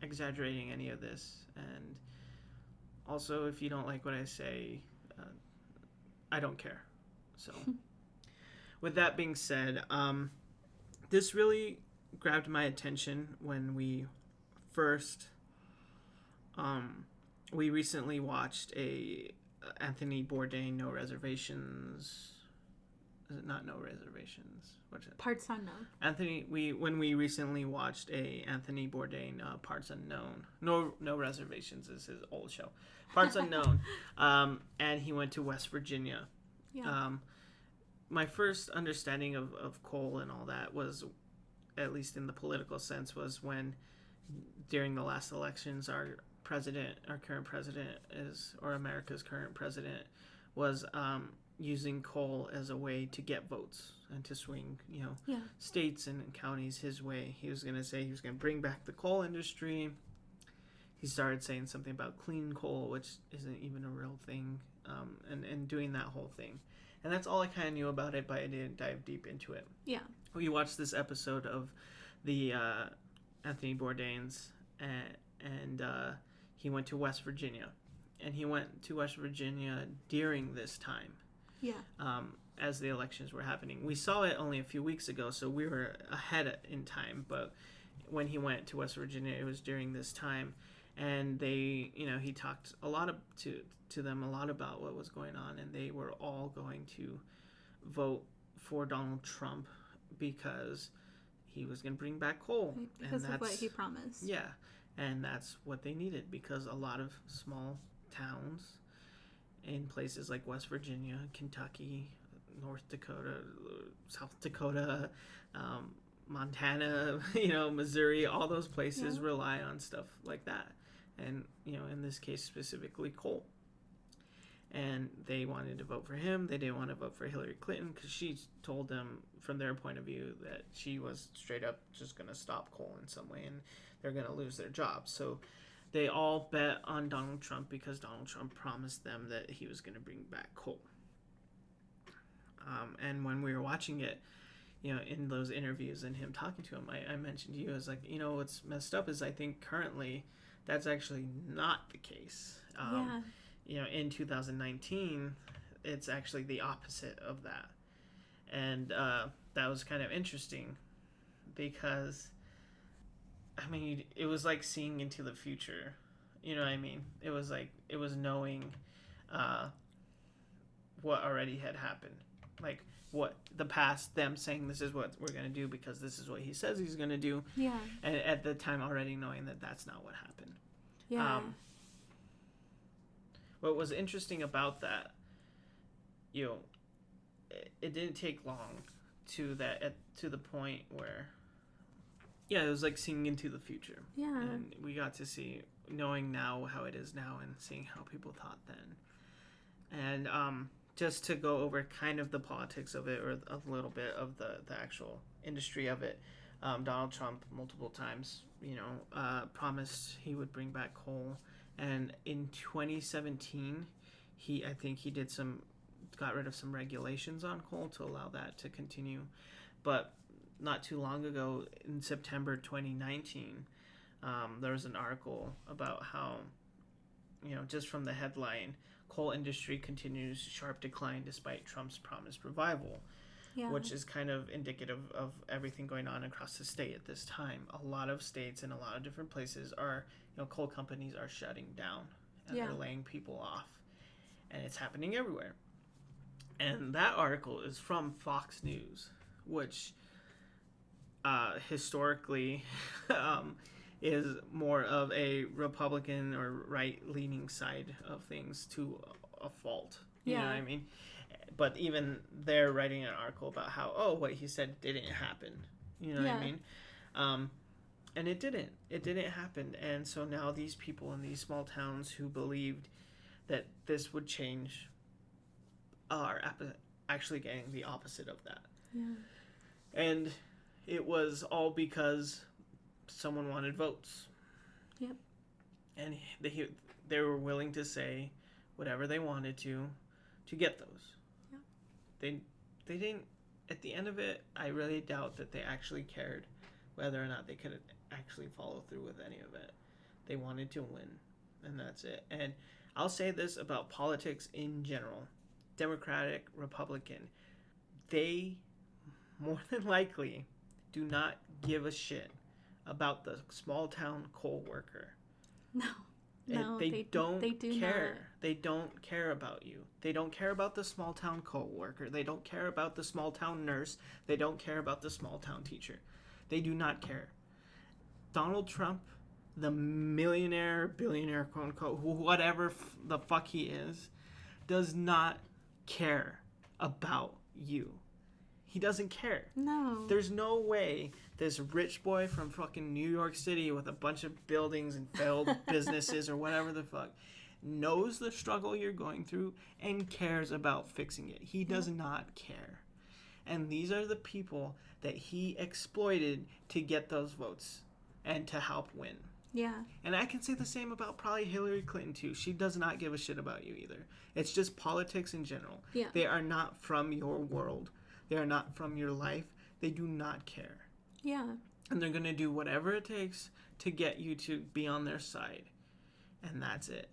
exaggerating any of this, and also, if you don't like what I say, I don't care. So, with that being said, this really grabbed my attention when we first, we recently watched a Anthony Bourdain, No Reservations. Is it not No Reservations? What's it? Parts unknown. When we recently watched a Anthony Bourdain, Parts Unknown. No Reservations is his old show. Parts Unknown. And he went to West Virginia. Yeah. My first understanding of coal and all that was, at least in the political sense, was when during the last elections, our current president or America's current president was using coal as a way to get votes and to swing, states and counties his way. He was going to say he was going to bring back the coal industry. He started saying something about clean coal, which isn't even a real thing, and doing that whole thing. And that's all I kind of knew about it, but I didn't dive deep into it. Yeah. We watched this episode of the Anthony Bourdain's, and he went to West Virginia. And he went to West Virginia during this time. Yeah. As the elections were happening. We saw it only a few weeks ago, so we were ahead in time. But when he went to West Virginia, it was during this time. And they, he talked a lot to them a lot about what was going on, and they were all going to vote for Donald Trump because he was going to bring back coal. Right, because of what he promised. Yeah, and that's what they needed, because a lot of small towns in places like West Virginia, Kentucky, North Dakota, South Dakota, Montana, Missouri, all those places rely on stuff like that. And, in this case specifically, coal. And they wanted to vote for him. They didn't want to vote for Hillary Clinton because she told them, from their point of view, that she was straight up just going to stop coal in some way and they're going to lose their jobs. So they all bet on Donald Trump because Donald Trump promised them that he was going to bring back coal. And when we were watching it, in those interviews and him talking to him, I mentioned to you, I was like, what's messed up is I think currently that's actually not the case. In 2019, it's actually the opposite of that. And that was kind of interesting because, it was like seeing into the future. You know what I mean? It was knowing what already had happened. Like, what the past, them saying this is what we're going to do because this is what he says he's going to do. Yeah. And at the time already knowing that that's not what happened. Yeah. What was interesting about that, it didn't take long to the point where, it was like seeing into the future. Yeah. And we got to see, knowing now how it is now and seeing how people thought then. And just to go over kind of the politics of it, or a little bit of the actual industry of it, Donald Trump multiple times, promised he would bring back coal. And in 2017, I think he got rid of some regulations on coal to allow that to continue. But not too long ago, in September 2019, there was an article about how, just from the headline, coal industry continues sharp decline despite Trump's promised revival. Yeah. Which is kind of indicative of everything going on across the state at this time. A lot of states and a lot of different places are, coal companies are shutting down and they're laying people off. And it's happening everywhere. And that article is from Fox News, which historically is more of a Republican or right-leaning side of things to a fault. You know what I mean? But even they're writing an article about how, what he said didn't happen. You know what I mean? And it didn't. It didn't happen. And so now these people in these small towns who believed that this would change are actually getting the opposite of that. Yeah. And it was all because someone wanted votes. Yep. And they were willing to say whatever they wanted to get those. They didn't, at the end of it, I really doubt that they actually cared whether or not they could actually follow through with any of it. They wanted to win, and that's it. And I'll say this about politics in general. Democratic, Republican, they more than likely do not give a shit about the small town coal worker. No, they don't care. Not. They don't care about you. They don't care about the small town coal worker. They don't care about the small town nurse. They don't care about the small town teacher. They do not care. Donald Trump, the millionaire, billionaire, quote unquote, whatever the fuck he is, does not care about you. He doesn't care. No. There's no way this rich boy from fucking New York City with a bunch of buildings and failed businesses or whatever the fuck knows the struggle you're going through and cares about fixing it. He does not care. And these are the people that he exploited to get those votes and to help win. Yeah. And I can say the same about probably Hillary Clinton too. She does not give a shit about you either. It's just politics in general. Yeah. They are not from your world. They are not from your life. They do not care. Yeah. And they're going to do whatever it takes to get you to be on their side. And that's it.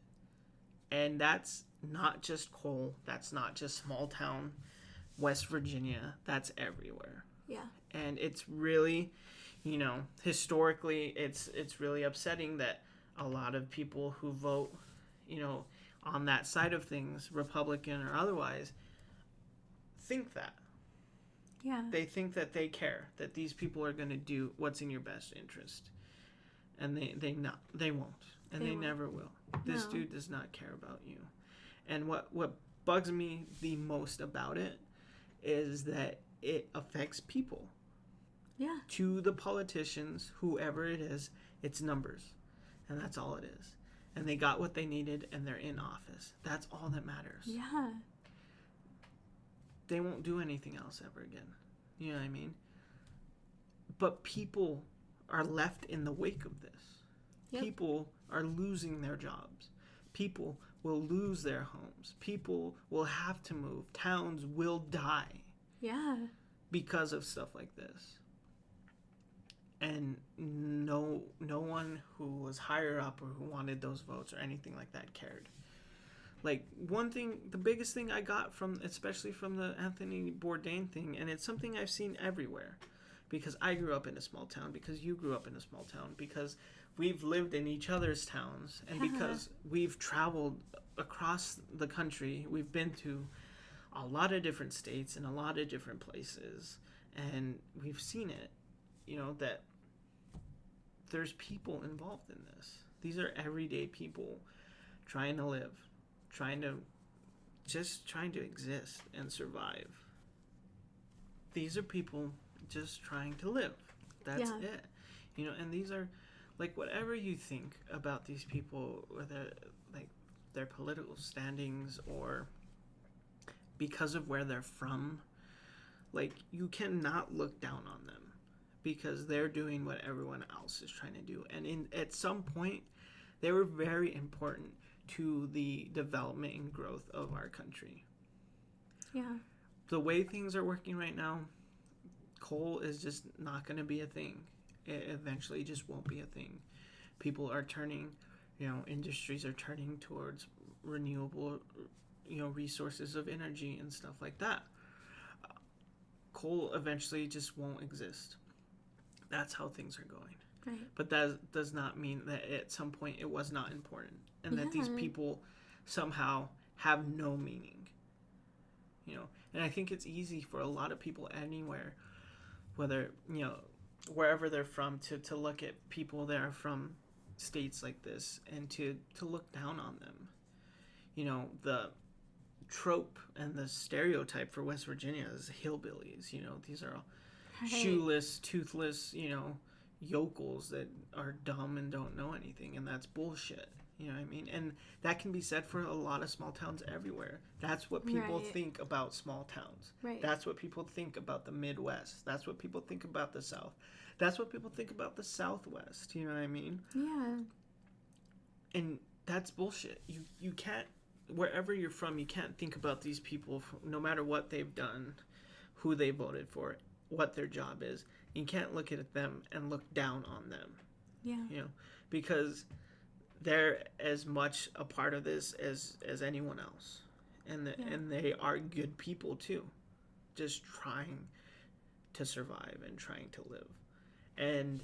And that's not just coal. That's not just small town West Virginia. That's everywhere. Yeah. And it's really, historically, it's really upsetting that a lot of people who vote, on that side of things, Republican or otherwise, think that. Yeah. They think that they care, that these people are going to do what's in your best interest. And they won't. And they never will. This dude does not care about you. And what bugs me the most about it is that it affects people. Yeah. To the politicians, whoever it is, it's numbers. And that's all it is. And they got what they needed and they're in office. That's all that matters. Yeah. They won't do anything else ever again. You know what I mean? But people are left in the wake of this. Yep. People are losing their jobs. People will lose their homes. People will have to move. Towns will die. Yeah. Because of stuff like this. And no one who was higher up or who wanted those votes or anything like that cared. Like, one thing, the biggest thing I got from, especially from the Anthony Bourdain thing, and it's something I've seen everywhere, because I grew up in a small town, because you grew up in a small town, because we've lived in each other's towns, and because we've traveled across the country, we've been to a lot of different states and a lot of different places, and we've seen it, that there's people involved in this. These are everyday people trying to live, trying to exist and survive. These are people just trying to live. That's it. And these are, like, whatever you think about these people, whether like their political standings or because of where they're from, like, you cannot look down on them because they're doing what everyone else is trying to do. And at some point, they were very important to the development and growth of our country. Yeah. The way things are working right now, coal is just not going to be a thing. It eventually just won't be a thing. People are turning, industries are turning towards renewable, resources of energy and stuff like that. Coal eventually just won't exist. That's how things are going. Right. But that does not mean that at some point it was not important and that these people somehow have no meaning. And I think it's easy for a lot of people anywhere, whether, wherever they're from, to look at people that are from states like this and to look down on them. The trope and the stereotype for West Virginia is hillbillies. These are all shoeless, toothless, yokels that are dumb and don't know anything, and that's bullshit. You know what I mean? And that can be said for a lot of small towns everywhere. That's what people think about small towns. Right. That's what people think about the Midwest. That's what people think about the South. That's what people think about the Southwest. You know what I mean? Yeah. And that's bullshit. You can't, wherever you're from, you can't think about these people, no matter what they've done, who they voted for, what their job is. You can't look at them and look down on them. Yeah. Because they're as much a part of this as anyone else. And they are good people too. Just trying to survive and trying to live. And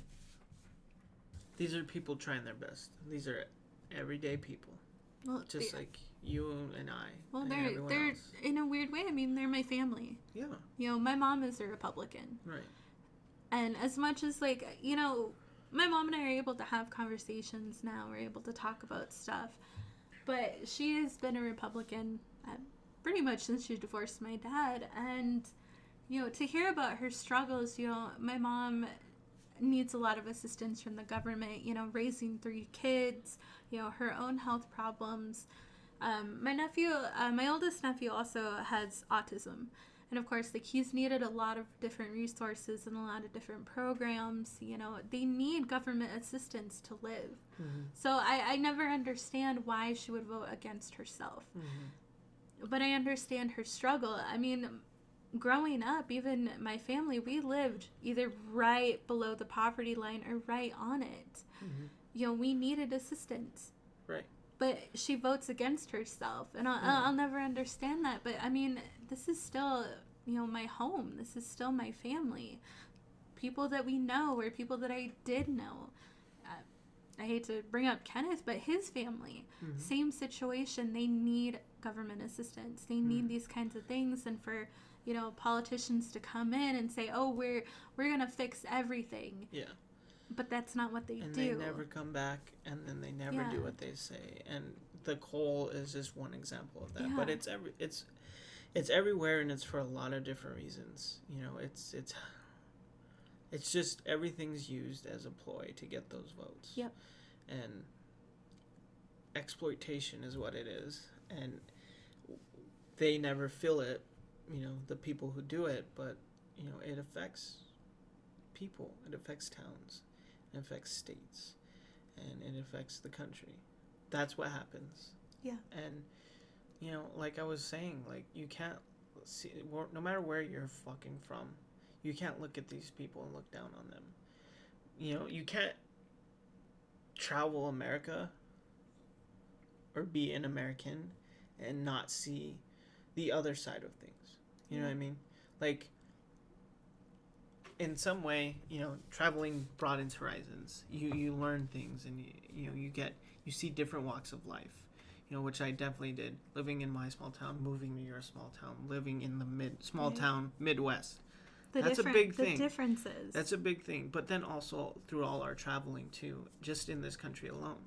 these are people trying their best. These are everyday people. Well, just like you and I. Well, and they're else. in a weird way. I mean, they're my family. Yeah. My mom is a Republican. Right. And as much as, like, my mom and I are able to have conversations now. We're able to talk about stuff. But she has been a Republican pretty much since she divorced my dad. And, to hear about her struggles, my mom needs a lot of assistance from the government, raising 3 kids, her own health problems. My oldest nephew also has autism. And of course, like, he's needed a lot of different resources and a lot of different programs. They need government assistance to live. Mm-hmm. So I never understand why she would vote against herself. Mm-hmm. But I understand her struggle. I mean, growing up, even my family, we lived either right below the poverty line or right on it. Mm-hmm. We needed assistance. Right. But she votes against herself, and I'll never understand that. But I mean, this is still, my home. This is still my family. People that we know, or people that I did know. I hate to bring up Kenneth, but his family, same situation. They need government assistance. They need these kinds of things, and for politicians to come in and say, "Oh, we're gonna fix everything." Yeah. But that's not what they do. And they never come back, and then they never do what they say. And the coal is just one example of that. Yeah. But it's everywhere, and it's for a lot of different reasons. You know, it's just everything's used as a ploy to get those votes. Yep. And exploitation is what it is, and they never feel it, you know, the people who do it, but you know, it affects people, it affects towns, it affects states, and it affects the country. That's what happens. Yeah. And you know, like I was saying, like you can't see, no matter where you're fucking from, you can't look at these people and look down on them. You know, you can't travel America or be an American and not see the other side of things. You know what I mean? Like, in some way, you know, traveling broadens horizons. You learn things, and you see different walks of life. You know, which I definitely did. Living in my small town, moving to your small town, living in the small town Midwest. That's a big thing. The differences. That's a big thing. But then also through all our traveling too, just in this country alone.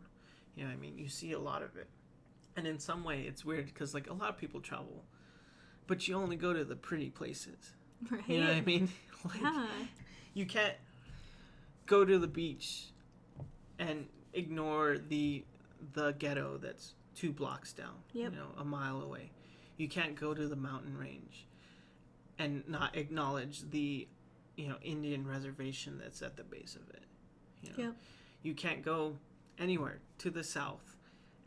You know what I mean? You see a lot of it. And in some way it's weird because like a lot of people travel, but you only go to the pretty places. Right. You know what I mean? Like, yeah. you can't go to the beach and ignore the ghetto that's 2 blocks down, Yep. you know, a mile away. You can't go to the mountain range and not acknowledge the, you know, Indian reservation that's at the base of it. You know, Yep. you can't go anywhere to the south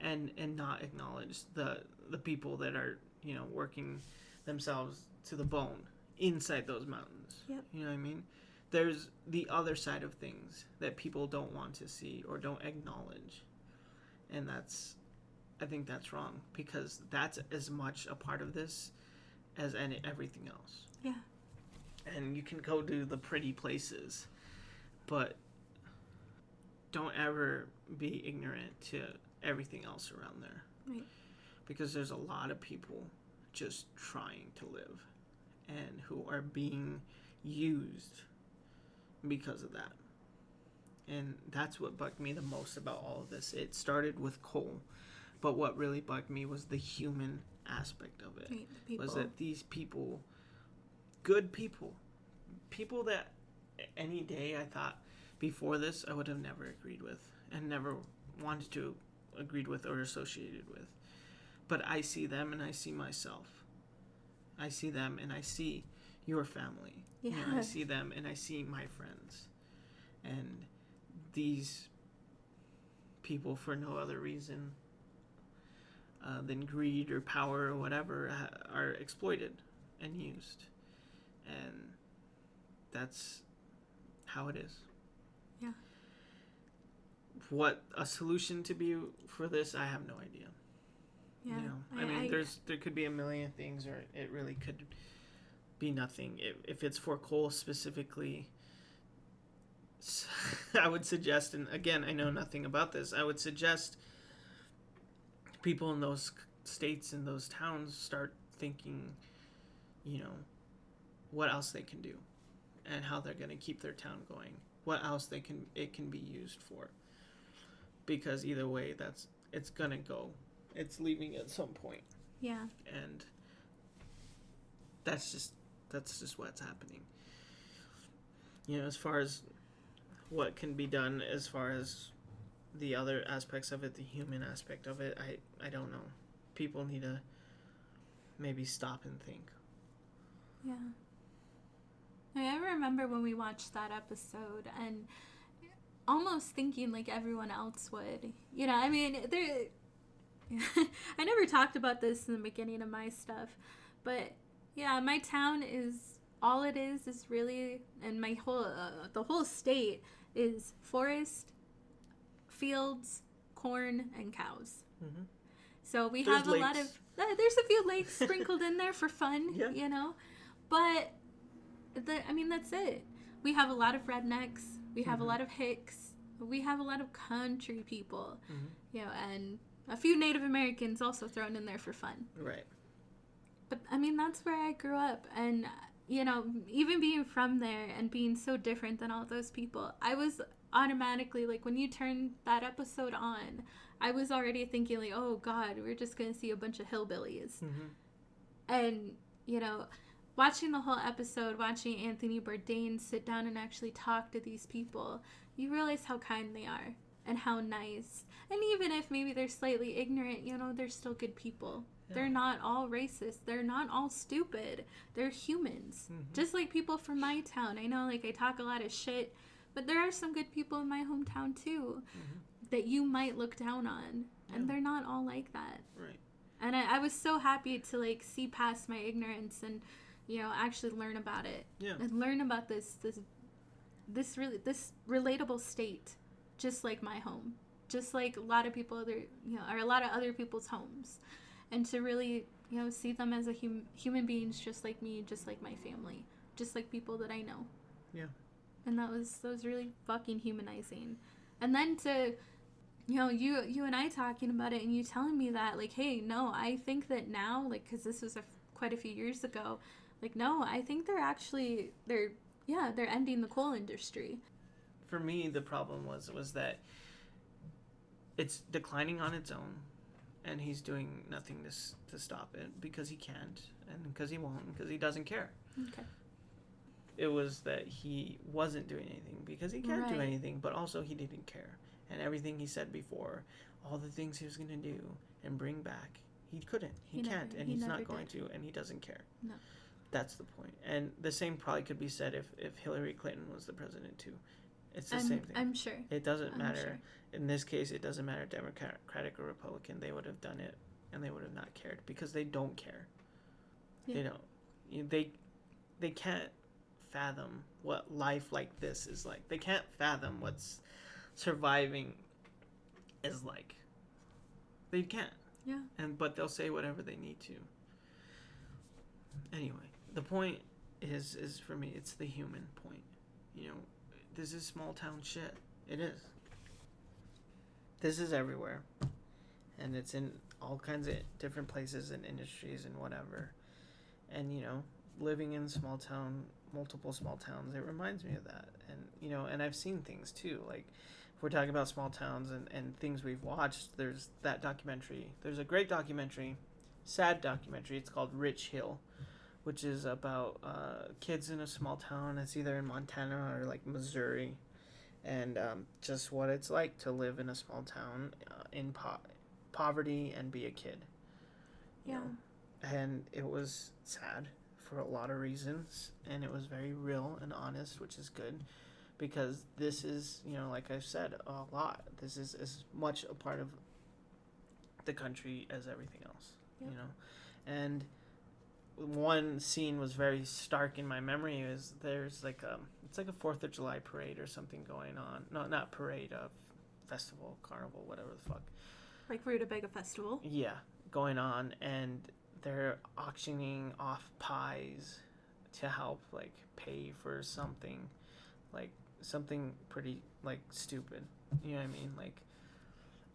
and not acknowledge the people that are, you know, working themselves to the bone inside those mountains. Yep. You know what I mean? There's the other side of things that people don't want to see or don't acknowledge. And I think that's wrong, because that's as much a part of this as everything else. Yeah. And you can go to the pretty places, but don't ever be ignorant to everything else around there. Right. Because there's a lot of people just trying to live and who are being used because of that. And that's what bugged me the most about all of this. It started with coal, but what really bugged me was the human aspect of it. Right, the people. Was that these people, good people that any day I thought before this I would have never agreed with and never wanted to agreed with or associated with. But I see them and I see myself. I see them and I see your family. Yeah. You know, I see them and I see my friends. And these people, for no other reason than greed or power or whatever, are exploited and used. And that's how it is. Yeah. What a solution to be for this, I have no idea. Yeah. You know, I mean, there could be a million things, or it really could be nothing. If it's for coal specifically, I would suggest, and again, I know nothing about this, I would suggest people in those states, in those towns, start thinking, you know, what else they can do and how they're going to keep their town going. What else it can be used for. Because either way, it's going to go. It's leaving at some point. Yeah. And that's just what's happening. You know, as far as what can be done, as far as the other aspects of it, the human aspect of it, I don't know. People need to maybe stop and think. Yeah. I remember when we watched that episode and almost thinking like everyone else would. You know, I mean, I never talked about this in the beginning of my stuff, but yeah, my town is, all it is really, and my whole, the whole state is forest, fields, corn, and cows. Mm-hmm. So we have a lot of, there's a few lakes sprinkled in there for fun, yeah. You know, but that's it. We have a lot of rednecks. We have a lot of hicks. We have a lot of country people, you know, and a few Native Americans also thrown in there for fun. Right. But, I mean, that's where I grew up. And, you know, even being from there and being so different than all those people, I was automatically, like, when you turn that episode on, I was already thinking, like, oh, God, we're just going to see a bunch of hillbillies. Mm-hmm. And, you know, watching the whole episode, watching Anthony Bourdain sit down and actually talk to these people, you realize how kind they are and how nice. And even if maybe they're slightly ignorant, you know, they're still good people. Yeah. They're not all racist. They're not all stupid. They're humans. Mm-hmm. Just like people from my town. I know, like, I talk a lot of shit, but there are some good people in my hometown, too, that you might look down on. And they're not all like that. Right. And I was so happy to, like, see past my ignorance and, you know, actually learn about it. Yeah. And learn about this relatable state, just like my home. Just like a lot of people or a lot of other people's homes. And to really, you know, see them as a human beings just like me, just like my family, just like people that I know. Yeah. And that was really fucking humanizing. And then to, you know, you and I talking about it and you telling me that, like, hey, no, I think that now, like, because this was quite a few years ago, like, no, I think they're ending the coal industry. For me, the problem was that it's declining on its own. And he's doing nothing to stop it because he can't and because he won't and because he doesn't care. Okay. It was that he wasn't doing anything because he can't do anything, but also he didn't care. And everything he said before, all the things he was going to do and bring back, he couldn't. He can't, and he's not going to, and he doesn't care. No. That's the point. And the same probably could be said if Hillary Clinton was the president too. It's the same thing. I'm sure. It doesn't matter. Sure. In this case, it doesn't matter Democratic or Republican. They would have done it, and they would have not cared because they don't care. Yeah. They don't. They can't fathom what life like this is like. They can't fathom what's surviving is like. They can't. Yeah. But they'll say whatever they need to. Anyway, the point is for me, it's the human point. You know, this is small town shit. It is. This is everywhere. And it's in all kinds of different places and industries and whatever. And, you know, living in multiple small towns, it reminds me of that. And, you know, and I've seen things too. Like, if we're talking about small towns and things we've watched, there's that documentary. There's a great documentary, sad documentary. It's called Rich Hill, which is about kids in a small town. It's either in Montana or like Missouri, and just what it's like to live in a small town in poverty and be a kid. You know? And it was sad for a lot of reasons, and it was very real and honest, which is good, because this is, you know, like I've said a lot, this is as much a part of the country as everything else. You know, and one scene was very stark in my memory. Is there's like it's like a 4th of July parade or something going on. No, not parade, festival, carnival, whatever the fuck. Like Rutabaga Festival. Yeah, going on, and they're auctioning off pies to help like pay for something, like something pretty like stupid. You know what I mean? Like,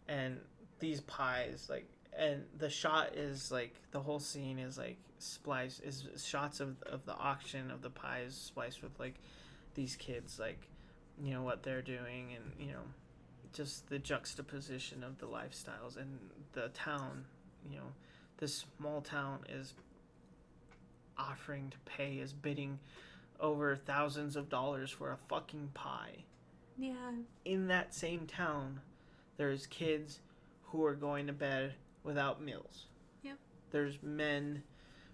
and these pies, like, and the shot is like the whole scene is like spliced, is shots of the auction of the pies spliced with like these kids, like, you know, what they're doing, and, you know, just the juxtaposition of the lifestyles and the town. You know, this small town is offering to pay, is bidding over thousands of dollars for a fucking pie. Yeah. In that same town, there's kids who are going to bed without meals. Yep. There's men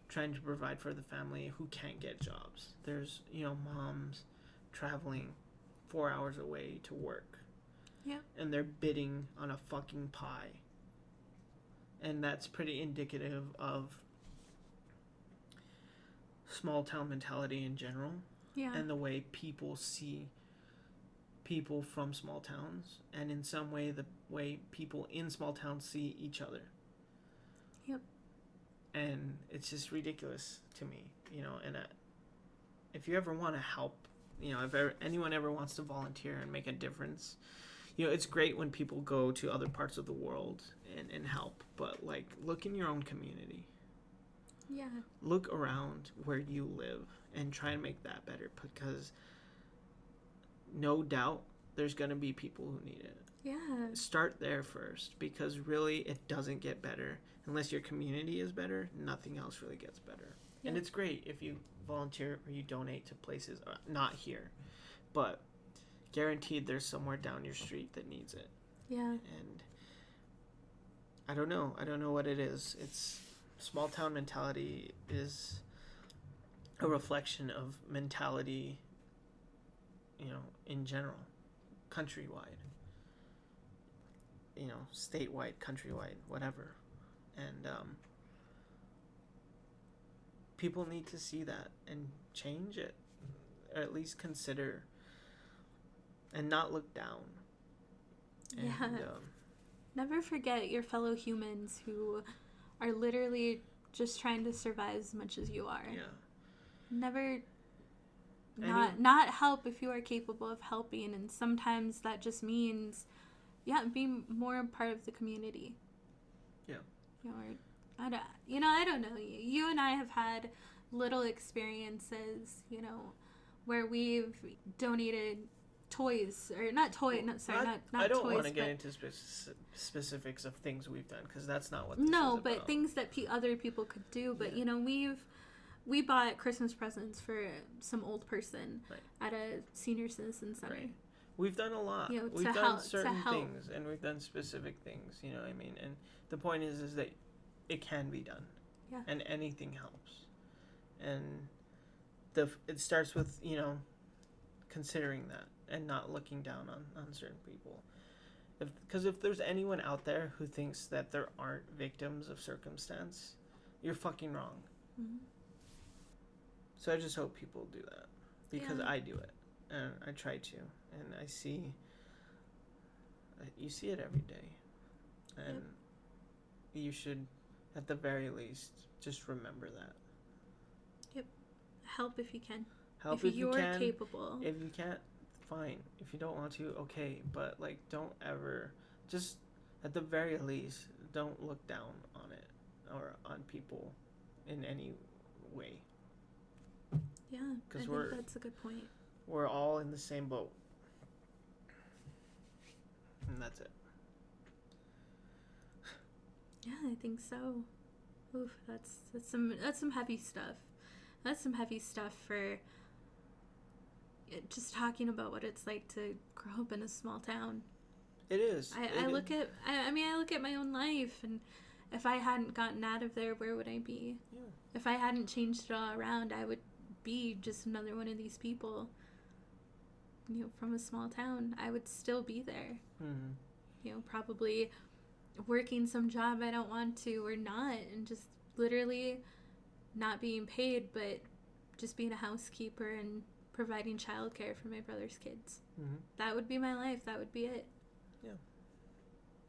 trying to provide for the family who can't get jobs. There's, you know, moms traveling 4 hours away to work. Yeah. And they're bidding on a fucking pie. And that's pretty indicative of small town mentality in general. Yeah. And the way people see people from small towns, and in some way the way people in small towns see each other. Yep. And it's just ridiculous to me, you know. And if you ever want to help, you know, if anyone ever wants to volunteer and make a difference, you know, it's great when people go to other parts of the world and help, but like, look in your own community. Yeah. Look around where you live and try and make that better, because no doubt there's going to be people who need it. Yeah. Start there first, because really it doesn't get better unless your community is better. Nothing else really gets better. Yeah. And it's great if you volunteer or you donate to places not here, but guaranteed there's somewhere down your street that needs it. Yeah. And I don't know what it is. It's small town mentality is a reflection of mentality, in general, countrywide, statewide, countrywide, whatever. And people need to see that and change it, or at least consider, and not look down. And, Yeah. Never forget your fellow humans who are literally just trying to survive as much as you are. Yeah. Never not help if you are capable of helping, and sometimes that just means being more a part of the community. Yeah. I don't know. You and I have had little experiences, where we've donated toys, or not toys. No, sorry, not I don't toys, want to get into specifics of things we've done, because that's not what this is no, about. but things that other people could do. But we bought Christmas presents for some old person at a senior citizen center. Right. We've done a lot. We've done certain things, and we've done specific things. You know what I mean? And the point is that it can be done. Yeah. And anything helps. And it starts with considering that and not looking down on certain people. Because if there's anyone out there who thinks that there aren't victims of circumstance, you're fucking wrong. Mm-hmm. So I just hope people do that, because Yeah. I do it, and I try to, and you see it every day, and you should, at the very least, just remember that. Yep. Help if you can. Help if you can. You're capable. If you can't, fine. If you don't want to, okay. But don't ever, just at the very least, don't look down on it or on people in any way. Yeah, I think that's a good point. We're all in the same boat, and that's it. Yeah, I think so. Oof, that's some heavy stuff. That's some heavy stuff for just talking about what it's like to grow up in a small town. It is. I look at my own life, and if I hadn't gotten out of there, where would I be? Yeah. If I hadn't changed it all around, I would be just another one of these people, from a small town. I would still be there. Mm-hmm. Probably working some job I don't want to, or not, and just literally not being paid, but just being a housekeeper and providing childcare for my brother's kids. Mm-hmm. That would be my life. That would be it. Yeah.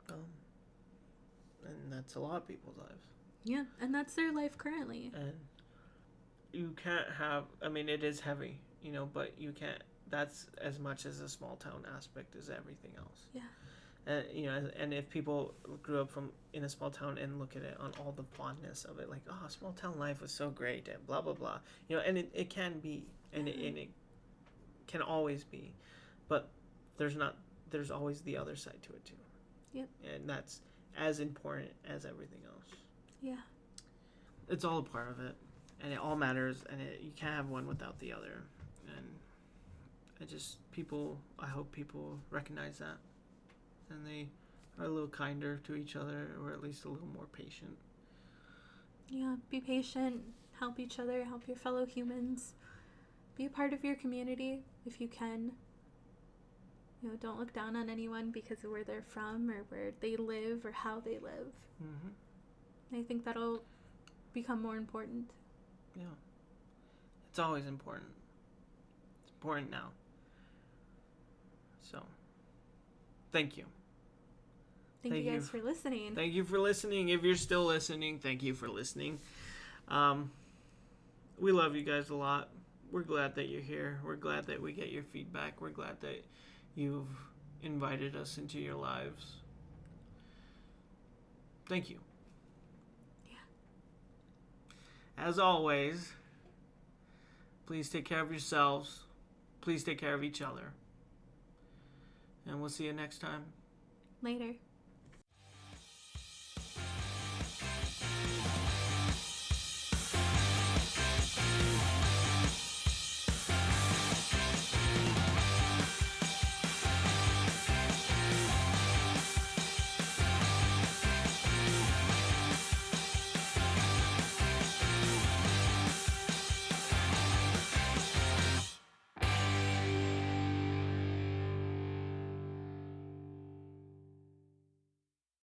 And that's a lot of people's lives. Yeah, and that's their life currently. And you can't have, it is heavy, but you can't, that's as much as a small town aspect as everything else. Yeah. And, and if people grew up in a small town and look at it on all the fondness of it, like, oh, small town life was so great and blah, blah, blah, and it can be, and it can always be, but there's always the other side to it too. Yep. And that's as important as everything else. Yeah. It's all a part of it, and it all matters, and you can't have one without the other. And I hope people recognize that, and they are a little kinder to each other, or at least a little more patient. Yeah, be patient, help each other, help your fellow humans, be a part of your community if you can. Don't look down on anyone because of where they're from, or where they live, or how they live. Mm-hmm. I think that'll become more important. Yeah. It's always important. It's important now. So, thank you. Thank you guys for listening. Thank you for listening. If you're still listening, thank you for listening. We love you guys a lot. We're glad that you're here. We're glad that we get your feedback. We're glad that you've invited us into your lives. Thank you. Yeah. As always, please take care of yourselves. Please take care of each other. And we'll see you next time. Later.